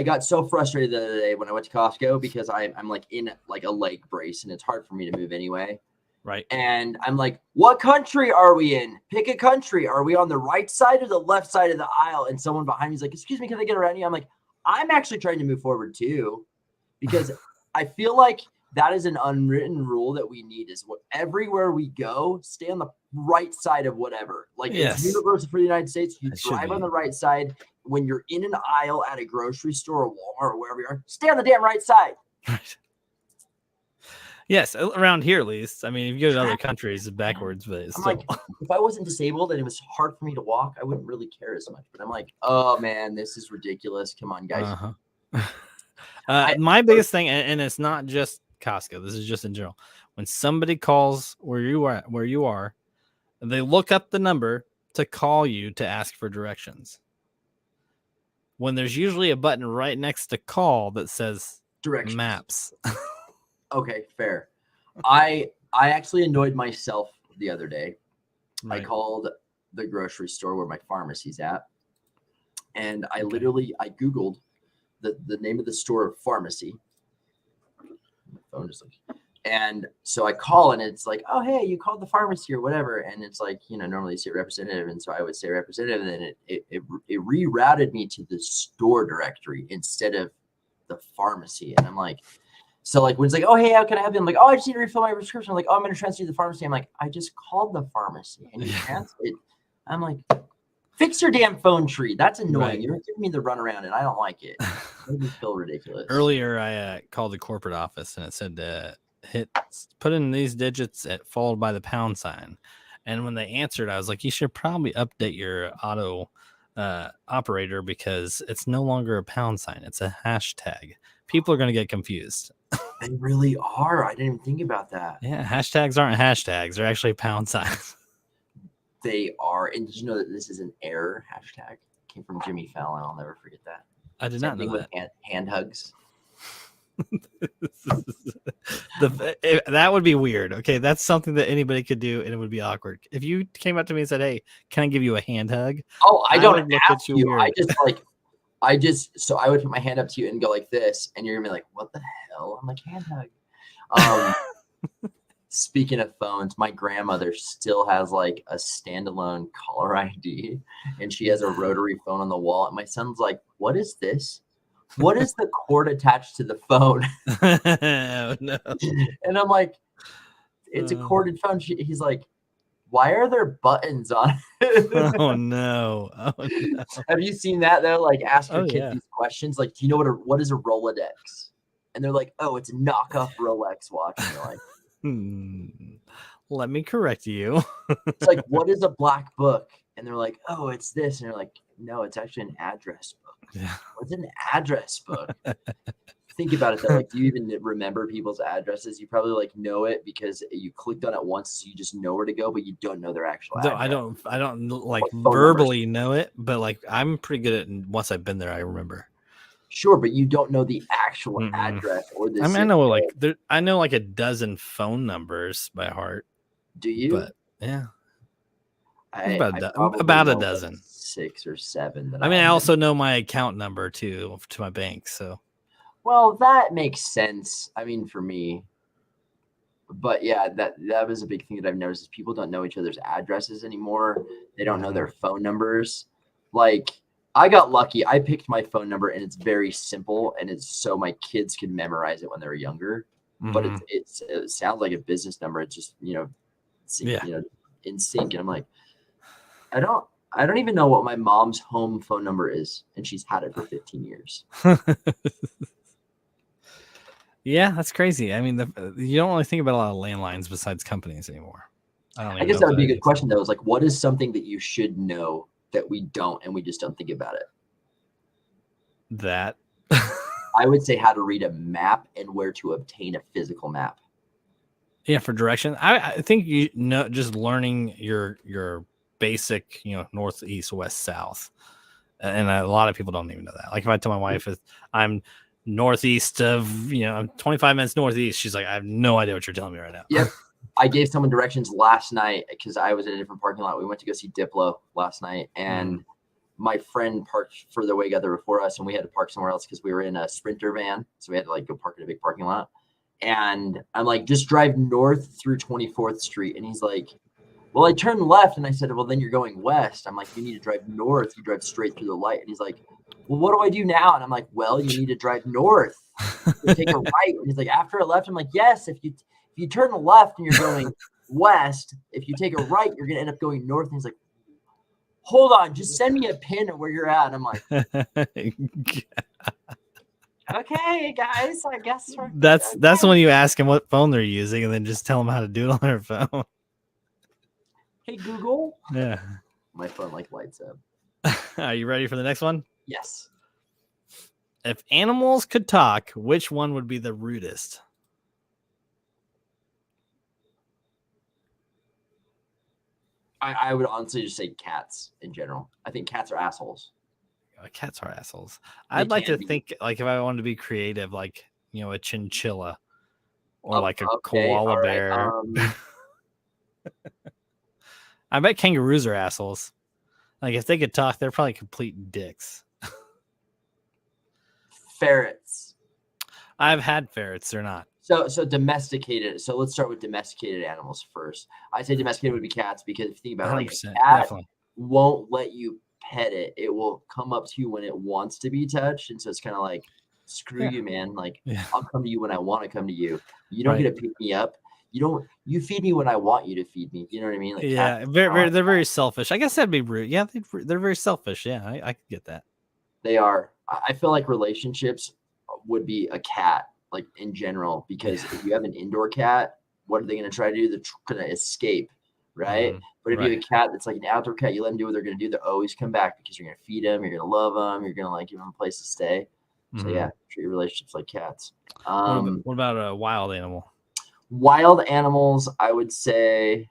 got so frustrated the other day when I went to Costco because I'm like in like a leg brace and it's hard for me to move anyway. Right. And I'm like, what country are we in? Pick a country. Are we on the right side or the left side of the aisle? And someone behind me is like, excuse me, can I get around you? I'm like, I'm actually trying to move forward too, because I feel like that is an unwritten rule that we need is what everywhere we go, stay on the right side of whatever. Like it's universal for the United States. You drive on the right side. When you're in an aisle at a grocery store or Walmart or wherever you are, stay on the damn right side. Right. Yes, around here at least. I mean, if you go to other countries, it's backwards, but it's still... like, if I wasn't disabled and it was hard for me to walk, I wouldn't really care as much. But I'm like, oh man, this is ridiculous. Come on, guys. My biggest thing, and it's not just Costco, this is just in general. When somebody calls where you are, they look up the number to call you to ask for directions. When there's usually a button right next to call that says directions. Maps. Okay, fair. I actually annoyed myself the other day. Right. I called the grocery store where my pharmacy's at, and I Googled the name of the store pharmacy. My phone just like, and so I call and it's like, oh hey, you called the pharmacy or whatever, and it's like, normally you say representative, and so I would say representative, and then it rerouted me to the store directory instead of the pharmacy, and I'm like. So like when it's like, oh hey, how can I help you? I'm like, oh, I just need to refill my prescription. I'm like, oh, I'm gonna transfer you to the pharmacy. I'm like, I just called the pharmacy and you transferred it. I'm like, fix your damn phone tree. That's annoying. Right. You're giving me the runaround and I don't like it. It made me feel ridiculous. Earlier, I called the corporate office and it said put in these digits followed by the pound sign. And when they answered, I was like, you should probably update your auto operator because it's no longer a pound sign. It's a hashtag. People are going to get confused. They really are. I didn't even think about that. Yeah, hashtags aren't hashtags. They're actually pound signs. They are. And did you know that this is an error hashtag? Came from Jimmy Fallon. I'll never forget that. I did not know that. With hand hugs. That would be weird. Okay, that's something that anybody could do, and it would be awkward. If you came up to me and said, "Hey, can I give you a hand hug?" Oh, I don't look ask at you. So I would put my hand up to you and go like this, and you're gonna be like, "What the hell?" I'm like, hand hug. Speaking of phones, my grandmother still has like a standalone caller ID, and she has a rotary phone on the wall. And my son's like, "What is this? What is the cord attached to the phone?" Oh, no. And I'm like, "It's a corded phone." He's like, "Why are there buttons on it?" Oh no! Oh no! Have you seen that though? Like, ask your kids yeah. these questions. Like, do you know what is a Rolodex? And they're like, "Oh, it's a knockoff Rolex watch." And you're like, let me correct you. it's like, what is a black book? And they're like, "Oh, it's this." And you're like, "No, it's actually an address book." Yeah. What's an address book? Think about it though. Like, do you even remember people's addresses? You probably like know it because you clicked on it once, so you just know where to go, but you don't know their actual address. I don't like verbally know it, but like I'm pretty good at once I've been there, I remember. Sure, but you don't know the actual address or the. I mean, I know like a dozen phone numbers by heart. Do you? But yeah, about a dozen, like 6 or 7. I mean, I also know my account number to my bank. So, well, that makes sense. I mean, for me. But yeah, that was a big thing that I've noticed is people don't know each other's addresses anymore. They don't know their phone numbers. Like, I got lucky. I picked my phone number and it's very simple, and it's so my kids can memorize it when they were younger. But it sounds like a business number. It's just in sync. And I'm like, I don't even know what my mom's home phone number is, and she's had it for 15 years. Yeah, that's crazy. I mean, you don't really think about a lot of landlines besides companies anymore. I guess that would be a good question, though. Is like, what is something that you should know that we don't, and we just don't think about it? That I would say how to read a map and where to obtain a physical map. Yeah, for direction. I think just learning your basic, north, east, west, south, and a lot of people don't even know that. Like if I tell my wife I'm northeast of, I'm 25 minutes northeast, she's like, I have no idea what you're telling me right now. Yep. I gave someone directions last night because I was in a different parking lot. We went to go see Diplo last night, and my friend parked further away, got there before us, and we had to park somewhere else because we were in a Sprinter van, so we had to like go park in a big parking lot. And I'm like, just drive north through 24th Street, and he's like, well, I turned left, and I said, well, then you're going west. I'm like, you need to drive north. You drive straight through the light. And he's like, well, what do I do now? And I'm like, well, you need to drive north. You take a right. And he's like, after a left. I'm like, yes, if you turn left and you're going west, if you take a right, you're gonna end up going north. And he's like, hold on, just send me a pin of where you're at. And I'm like, okay, guys, I guess that's when you ask them what phone they're using, and then just tell them how to do it on their phone. Hey, Google. Yeah. My phone like lights up. Are you ready for the next one? Yes. If animals could talk, which one would be the rudest? I would honestly just say cats in general. I think cats are assholes. Cats are assholes. I'd like to think, like, if I wanted to be creative, like, a chinchilla or like a koala bear. I bet kangaroos are assholes. Like, if they could talk, they're probably complete dicks. Ferrets. I've had ferrets. They're not. So domesticated. So let's start with domesticated animals first. I say domesticated would be cats because if you think about it, like, a cat definitely won't let you pet it. It will come up to you when it wants to be touched. And so it's kind of like, Screw Yeah. you, man. Like, Yeah. I'll come to you when I want to come to you. You don't Right. get to pick me up. You feed me when I want you to feed me. You know what I mean? Like, Yeah. cats Very, are very, like they're very selfish. I guess that'd be rude. Yeah, they're very selfish. Yeah, I could get that. they are. I feel like relationships would be a cat, like in general, because Yeah. if you have an indoor cat, what are they going to try to do? They're going to escape, right? Mhm. But if you have Right. a cat that's like an outdoor cat, you let them do what they're going to do. They'll always come back because you're going to feed them, you're going to love them, you're going to like give them a place to stay. So Mhm. yeah, treat your relationships like cats. What about a wild animal? Wild animals, I would say.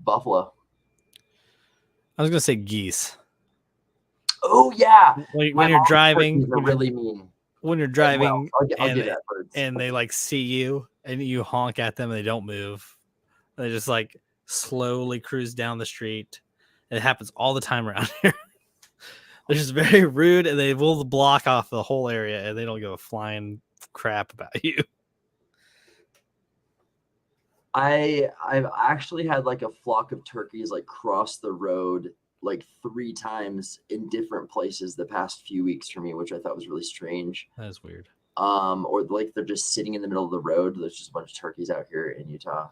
Buffalo. I was gonna say geese. Oh yeah, my When you're mom's driving, turkeys are really mean when you're as well. driving I'll give that birds. and they like see you and you honk at them and they don't move. They just like slowly cruise down the street. It happens all the time around here. They're just very rude and they will block off the whole area and they don't give a flying crap about you. I've actually had like a flock of turkeys like cross the road like 3 times in different places the past few weeks for me, which I thought was really strange. That is weird. Or like they're just sitting in the middle of the road. There's just a bunch of turkeys out here in Utah.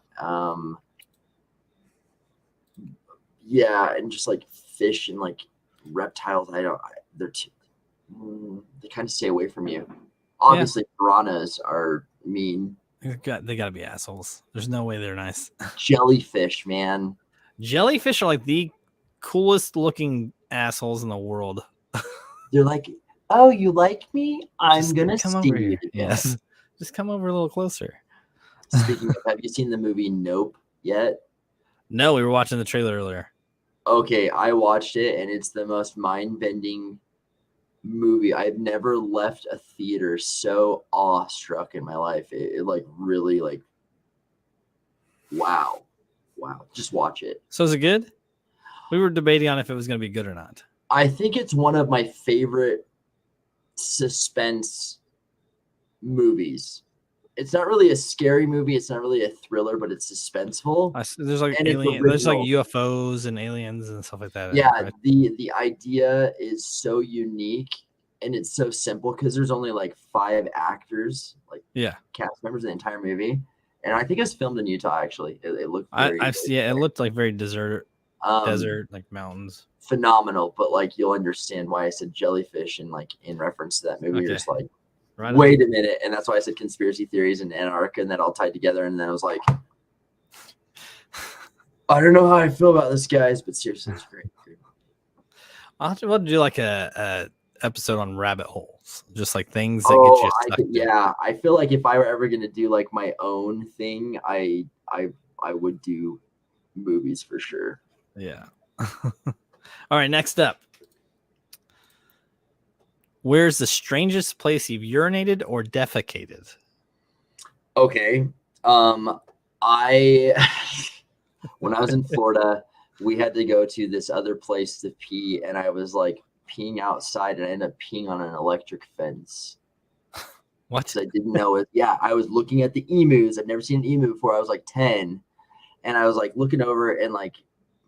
Yeah, and just like fish and like reptiles. They kind of stay away from you. Obviously, piranhas are mean. They gotta be assholes. There's no way they're nice. Jellyfish, man. Jellyfish are like the coolest looking assholes in the world. They're like, oh, you like me? I'm Just gonna come sting over you here. to death. Yes. Just come over a little closer. Speaking of, have you seen the movie Nope yet? No, we were watching the trailer earlier. Okay, I watched it and it's the most mind-bending movie. I've never left a theater so awestruck in my life. It like really like wow. Just watch it. So is it good? We were debating on if it was going to be good or not. I think it's one of my favorite suspense movies. It's not really a scary movie. It's not really a thriller, but it's suspenseful. There's like And it's there's like original. UFOs and aliens and stuff like that. Yeah, Right? the idea is so unique and it's so simple because there's only like 5 actors, like Yeah. cast members in the entire movie. And I think it's filmed in Utah. Actually, it looked very. It looked like very desert, um, like mountains. phenomenal. But like you'll understand why I said jellyfish and like in reference to that movie. Okay. You're just like, Right wait a minute, and that's why I said conspiracy theories and Antarctica and that all tied together. And then I was like, I don't know how I feel about this, guys, but seriously, it's great. I'll have to do like a episode on rabbit holes, just like things that get you stuck. Yeah, I feel like if I were ever gonna do like my own thing, I would do movies for sure. Yeah. All right, next up. Where's the strangest place you've urinated or defecated? Okay. I when I was in Florida, we had to go to this other place to pee, and I was like peeing outside, and I ended up peeing on an electric fence. What? Because I didn't know it. Yeah, I was looking at the emus. I've never seen an emu before. I was like 10, and I was like looking over, and like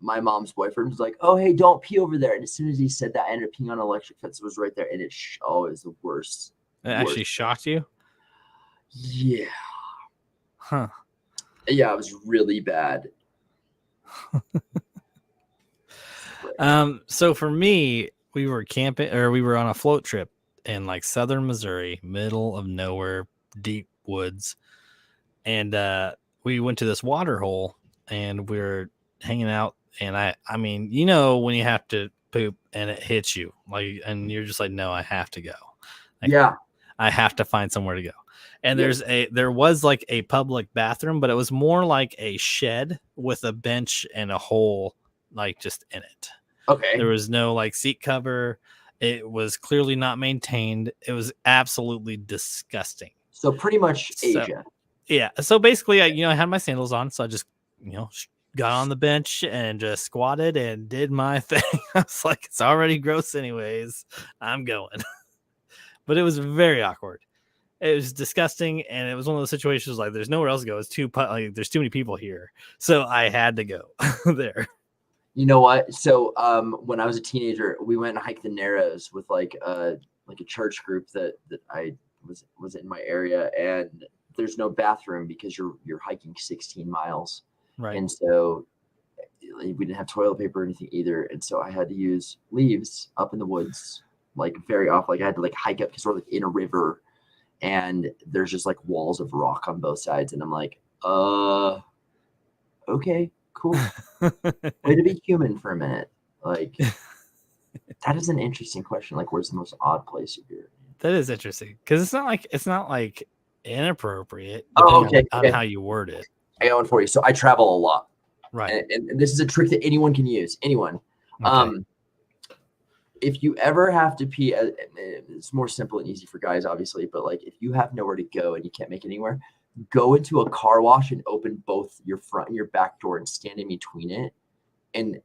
my mom's boyfriend was like, "Oh, hey, don't pee over there." And as soon as he said that, I ended up peeing on an electric fence. It was right there, and it was the worst. It actually shocked you? Yeah. Huh. Yeah, it was really bad. So for me, we were camping or we were on a float trip in like southern Missouri, middle of nowhere, deep woods. And we went to this water hole and we were hanging out. And I mean, you know, when you have to poop and it hits you, like, and you're just like, no, I have to go. Like, yeah. I have to find somewhere to go. And Yep. there was like a public bathroom, but it was more like a shed with a bench and a hole like just in it. Okay. There was no like seat cover. It was clearly not maintained. It was absolutely disgusting. So pretty much Asia. Yeah. So basically, I had my sandals on, so I just, got on the bench and just squatted and did my thing. I was like, it's already gross anyways. I'm going. But it was very awkward. It was disgusting, and it was one of those situations like there's nowhere else to go. It's there's too many people here, so I had to go there. You know what? So when I was a teenager, we went and hiked the Narrows with like a church group that I was in my area, and there's no bathroom because you're hiking 16 miles. Right. And so we didn't have toilet paper or anything either. And so I had to use leaves up in the woods, like very often. Like I had to like hike up because we're like in a river and there's just like walls of rock on both sides. And I'm like, okay, cool. Way to be human for a minute. Like that is an interesting question. Like, where's the most odd place you've been? That is interesting because it's not like inappropriate Oh, depending okay. on how you word it. I got one for you. So I travel a lot. Right. And this is a trick that anyone can use. Anyone. Okay. If you ever have to pee, it's more simple and easy for guys, obviously. But like, if you have nowhere to go and you can't make it anywhere, go into a car wash and open both your front and your back door and stand in between it, and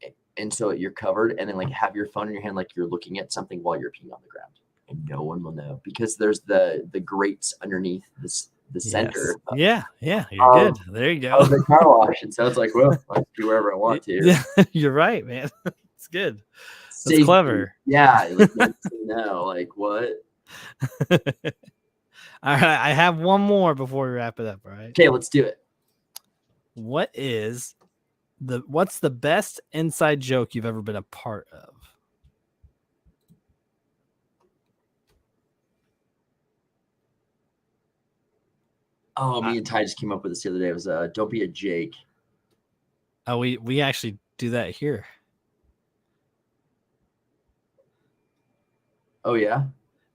so you're covered. And then like have your phone in your hand, like you're looking at something while you're peeing on the ground, and no one will know because there's the grates underneath the center. Yeah, you're good. There you go. The car wash, and so it's like, well, I can do wherever I want to. Yeah, you're right, man. It's good. That's Safety. clever. Yeah, like, no, like what? All right, I have one more before we wrap it up. All right. Okay, let's do it. What's the best inside joke you've ever been a part of? Oh, me and Ty just came up with this the other day. It was don't be a Jake. Oh, we actually do that here. Oh yeah?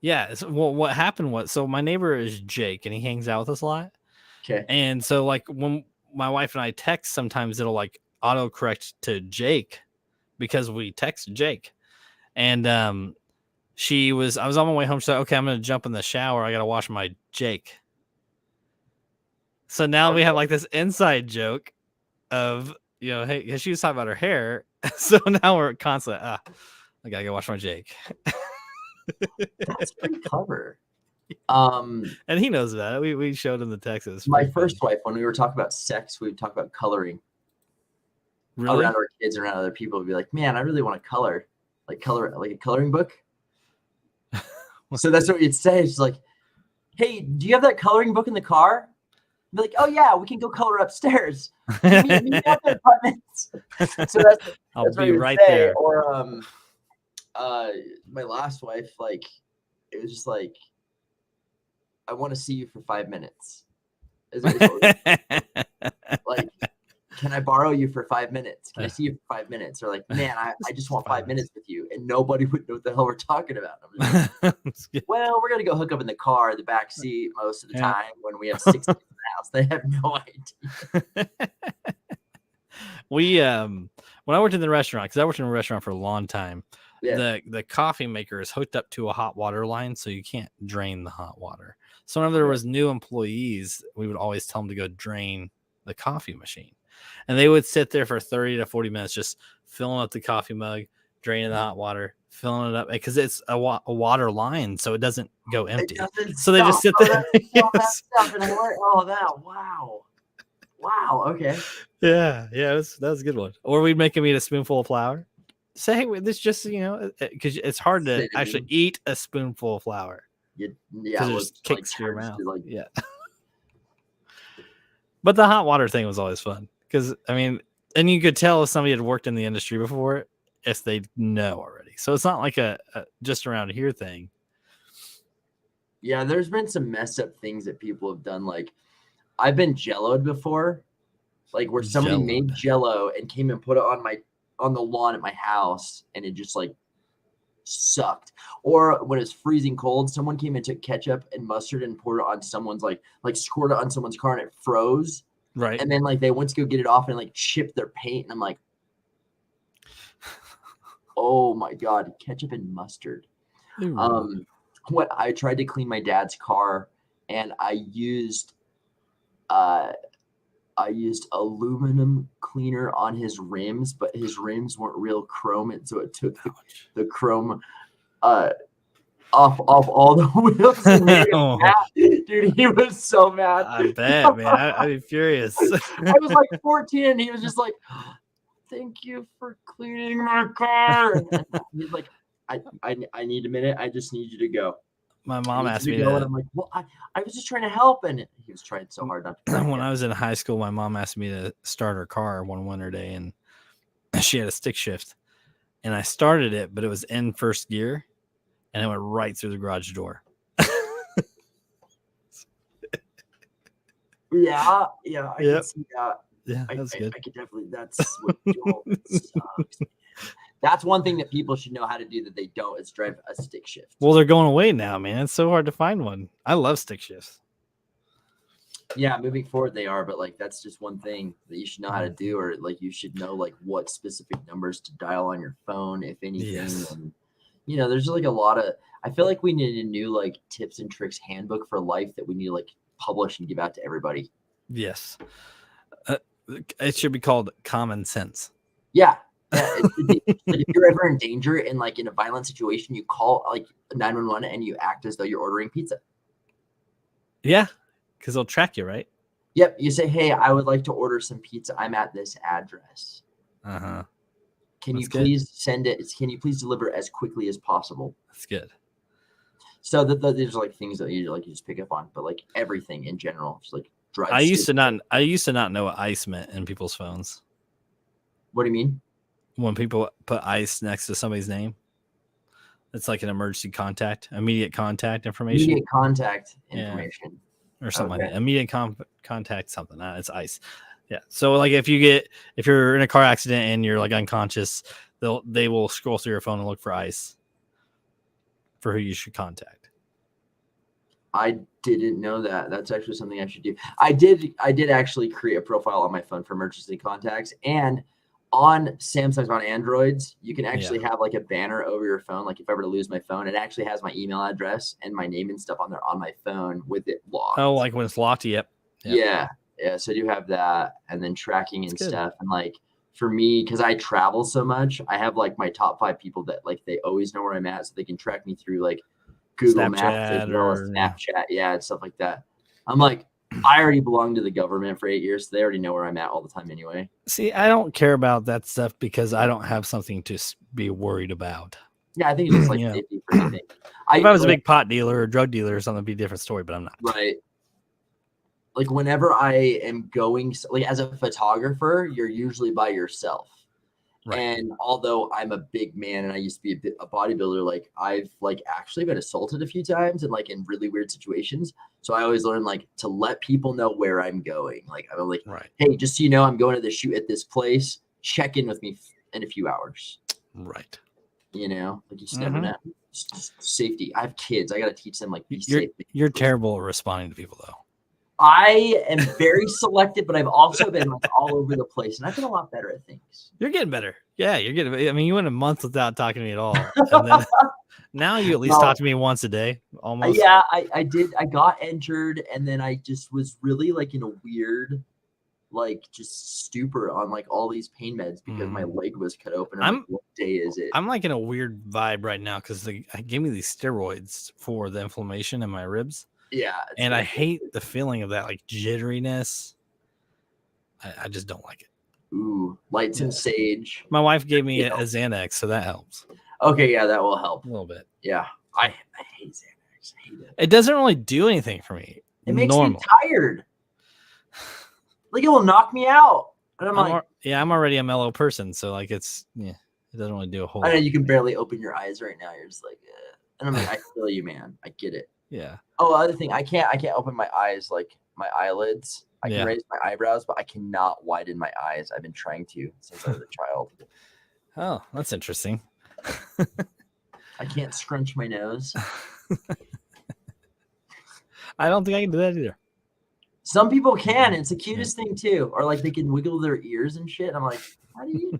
Yeah. So, well, what happened was, so my neighbor is Jake and he hangs out with us a lot. Okay. And so like when my wife and I text, sometimes it'll like autocorrect to Jake because we text Jake. And I was on my way home. She said, okay, I'm going to jump in the shower. I got to wash my Jake. So now we have like this inside joke of, hey, she was talking about her hair. So now we're constantly, I got to go wash my Jake. That's pretty clever. And he knows about it. We showed him the text. My first wife, when we were talking about sex, we would talk about coloring. Really? Around our kids, around other people, would be like, man, I really want to color like a coloring book. So that's what we'd say. She's like, hey, do you have that coloring book in the car? I'd be like, oh yeah, we can go color upstairs. Meet me at the apartments. So I'll that's be right say. there. Or my last wife, like, it was just like, I want to see you for 5 minutes. Like, can I borrow you for 5 minutes? Can I see you for 5 minutes? Or like, man, I just want 5 minutes with you. And nobody would know what the hell we're talking about. I'm just like, well, we're going to go hook up in the car, in the back seat most of the time when we have 6 kids in the house. They have no idea. We, when I worked in the restaurant, because I worked in a restaurant for a long time, the coffee maker is hooked up to a hot water line, so you can't drain the hot water. So whenever there was new employees, we would always tell them to go drain the coffee machine. And they would sit there for 30 to 40 minutes just filling up the coffee mug, draining the hot water, filling it up because it's a water line, so it doesn't go empty. So they just sit there. Wow. Okay. Yeah. That was a good one. Or we'd make them eat a spoonful of flour. Say, hey, this just, because it's hard to actually eat a spoonful of flour. Because it just kicks to your mouth. Yeah. But the hot water thing was always fun because, and you could tell if somebody had worked in the industry before if they know already. So it's not like a just around here thing. Yeah, there's been some messed up things that people have done. Like, I've been jelloed before, like where somebody made jello and came and put it on the lawn at my house, and it just like sucked. Or when it's freezing cold, someone came and took ketchup and mustard and poured it on someone's like squirted it on someone's car and it froze. Right. And then like they went to go get it off and like chipped their paint, and I'm like, oh my God, ketchup and mustard. What I tried to clean my dad's car, and I used aluminum cleaner on his rims, but his rims weren't real chrome, and so it took the chrome off all the wheels. And made him mad. Dude, he was so mad. I bet, man. I'd be furious. I was like 14, and he was just like, thank you for cleaning my car. And he's like, I need a minute. I just need you to go. My mom asked me to go. And to. I'm like, well, I was just trying to help. And he was trying so hard not to. When I was in high school, my mom asked me to start her car one winter day, and she had a stick shift. And I started it, but it was in first gear, and it went right through the garage door. Yeah, I can see that. Yeah, that's good. I could definitely. That's what sucks. That's one thing that people should know how to do that they don't is drive a stick shift. Well, they're going away now, man. It's so hard to find one. I love stick shifts. Yeah, moving forward they are, but like that's just one thing that you should know how to do, or like you should know like what specific numbers to dial on your phone, if anything. Yes. And there's like a lot of. I feel like we need a new like tips and tricks handbook for life that we need to like publish and give out to everybody. Yes, it should be called common sense. Yeah. It should be, like if you're ever in danger and like in a violent situation, you call like 911 and you act as though you're ordering pizza. Yeah, because they'll track you, right? Yep. You say, hey, I would like to order some pizza. I'm at this address. Uh-huh. Can you please send it? Can you please deliver as quickly as possible? That's good. So these are like things that you just pick up on, but like everything in general, just like drive. I used to not know what ice meant in people's phones. What do you mean? When people put ice next to somebody's name, it's like an emergency contact, immediate contact information. Immediate contact information. Yeah. Or something like that. Immediate contact something. It's ice. Yeah. So like if you're in a car accident and you're like unconscious, they will scroll through your phone and look for ice for who you should contact. I didn't know that. That's actually something I should do. I did actually create a profile on my phone for emergency contacts, and on Samsung's, on Androids, you can actually have like a banner over your phone. Like if I were to lose my phone, it actually has my email address and my name and stuff on there on my phone with it locked. Oh, like when it's locked? Yep. Yeah. So I do have that, and then tracking and stuff. And like for me, because I travel so much, I have like my top 5 people that like they always know where I'm at, so they can track me through like Google Maps as well as Snapchat, and stuff like that. I'm like, I already belong to the government for 8 years, so they already know where I'm at all the time anyway. See, I don't care about that stuff because I don't have something to be worried about. Yeah, I think it's just like safety for anything. If I was a big pot dealer or drug dealer or something, it'd be a different story, but I'm not. Right. Like whenever I am going, like as a photographer, you're usually by yourself. Right. And although I'm a big man and I used to be a bodybuilder, like I've like actually been assaulted a few times and like in really weird situations. So I always learn like to let people know where I'm going. Like I'm like, hey, just so you know, I'm going to the shoot at this place. Check in with me in a few hours. Right. Like you just never know. Just safety. I have kids. I got to teach them like be safe. You're terrible at responding to people though. I am very selective, but I've also been like all over the place, and I've been a lot better at things. You're getting better. Yeah, you're getting. I mean, you went a month without talking to me at all, and then now you at least talk to me once a day, almost. Yeah, I did. I got injured, and then I just was really like in a weird, like just stupor on like all these pain meds because my leg was cut open. Like, what day is it? I'm like in a weird vibe right now because they gave me these steroids for the inflammation in my ribs. Yeah. And I hate the feeling of that like jitteriness. I just don't like it. Ooh, lights and sage. My wife gave me a Xanax, so that helps. Okay, yeah, that will help. A little bit. Yeah. I hate Xanax. I hate it. It doesn't really do anything for me. It makes me tired. Like it will knock me out. And I'm already a mellow person, so like it doesn't really do a whole lot. I know you can barely open your eyes right now. You're just like, and I'm like, I feel you, man. I get it. Yeah. Oh, other thing, I can't open my eyes, like my eyelids. I can raise my eyebrows, but I cannot widen my eyes. I've been trying to since I was a child. Oh, that's interesting. I can't scrunch my nose. I don't think I can do that either. Some people can. It's the cutest thing too. Or like they can wiggle their ears and shit. I'm like, how do you do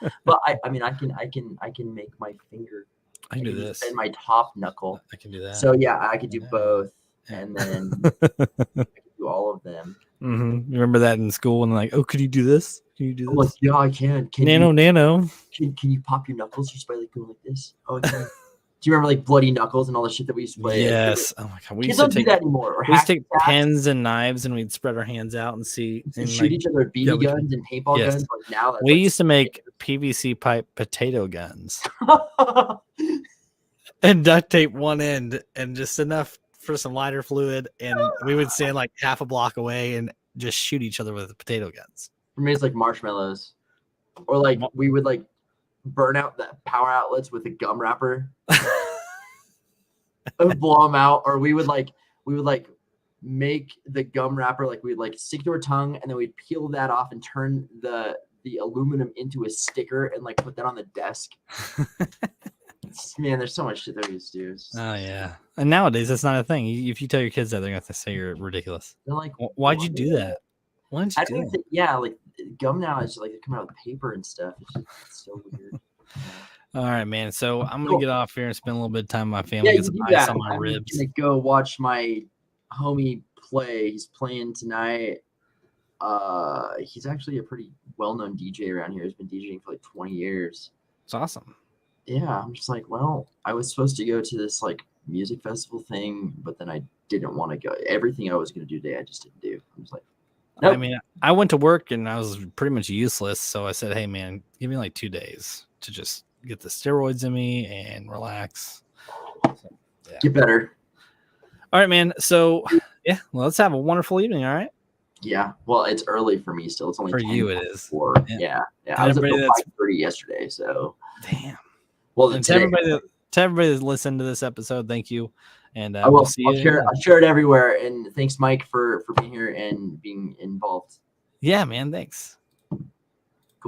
that? But I mean, I can make my finger. I can do this. And my top knuckle. I can do that. So yeah, I could do both, and then I could do all of them. You remember that in school and like, oh, could you do this? Can you do this? Like, yeah, I can. Nano. Can you pop your knuckles just by like going like this? Oh, okay. Do you remember like Bloody Knuckles and all the shit that we used to play? Yes. Oh my god. Kids don't do that anymore. Or we used to hacky take sacks. pens and knives and we'd spread our hands out and see and and shoot like each other with BB guns and paintball Yes. guns. Like now, that's we like used to make PVC pipe potato guns and duct tape one end and just enough for some lighter fluid, and we would stand like half a block away and just shoot each other with potato guns. For me, it's like marshmallows, or like we would like burn out the power outlets with a gum wrapper, blow them out, or we would like make the gum wrapper, like we'd like stick to our tongue and then we'd peel that off and turn the aluminum into a sticker and like put that on the desk. Man, there's so much shit that we used to do. Oh yeah, and nowadays that's not a thing. If you tell your kids that, they're gonna have to say you're ridiculous. They're like, why'd you do that? Why did you do that? Yeah, like gum now is like coming out with paper and stuff. It's so weird. All right, man. So I'm gonna get off here and spend a little bit of time with my family. Get some ice on my ribs. I'm gonna go watch my homie play. He's playing tonight. He's actually a pretty well-known DJ around here. He's been DJing for like 20 years. It's awesome. Yeah, I'm just like, well, I was supposed to go to this like music festival thing, but then I didn't want to go. Everything I was gonna do today, I just didn't do. I was like, nope. I mean, I went to work and I was pretty much useless. So I said, hey man, give me like 2 days to just get the steroids in me and relax. So, yeah. Get better. All right, man. So yeah, well, let's have a wonderful evening. All right. Yeah. Well, it's early for me still. It's only for you. It is. Yeah. I was up till 5:30 yesterday. So damn. Well, to everybody that listened to this episode, thank you. And I will. We'll see you. I'll share it everywhere. And thanks, Mike, for being here and being involved. Yeah, man. Thanks.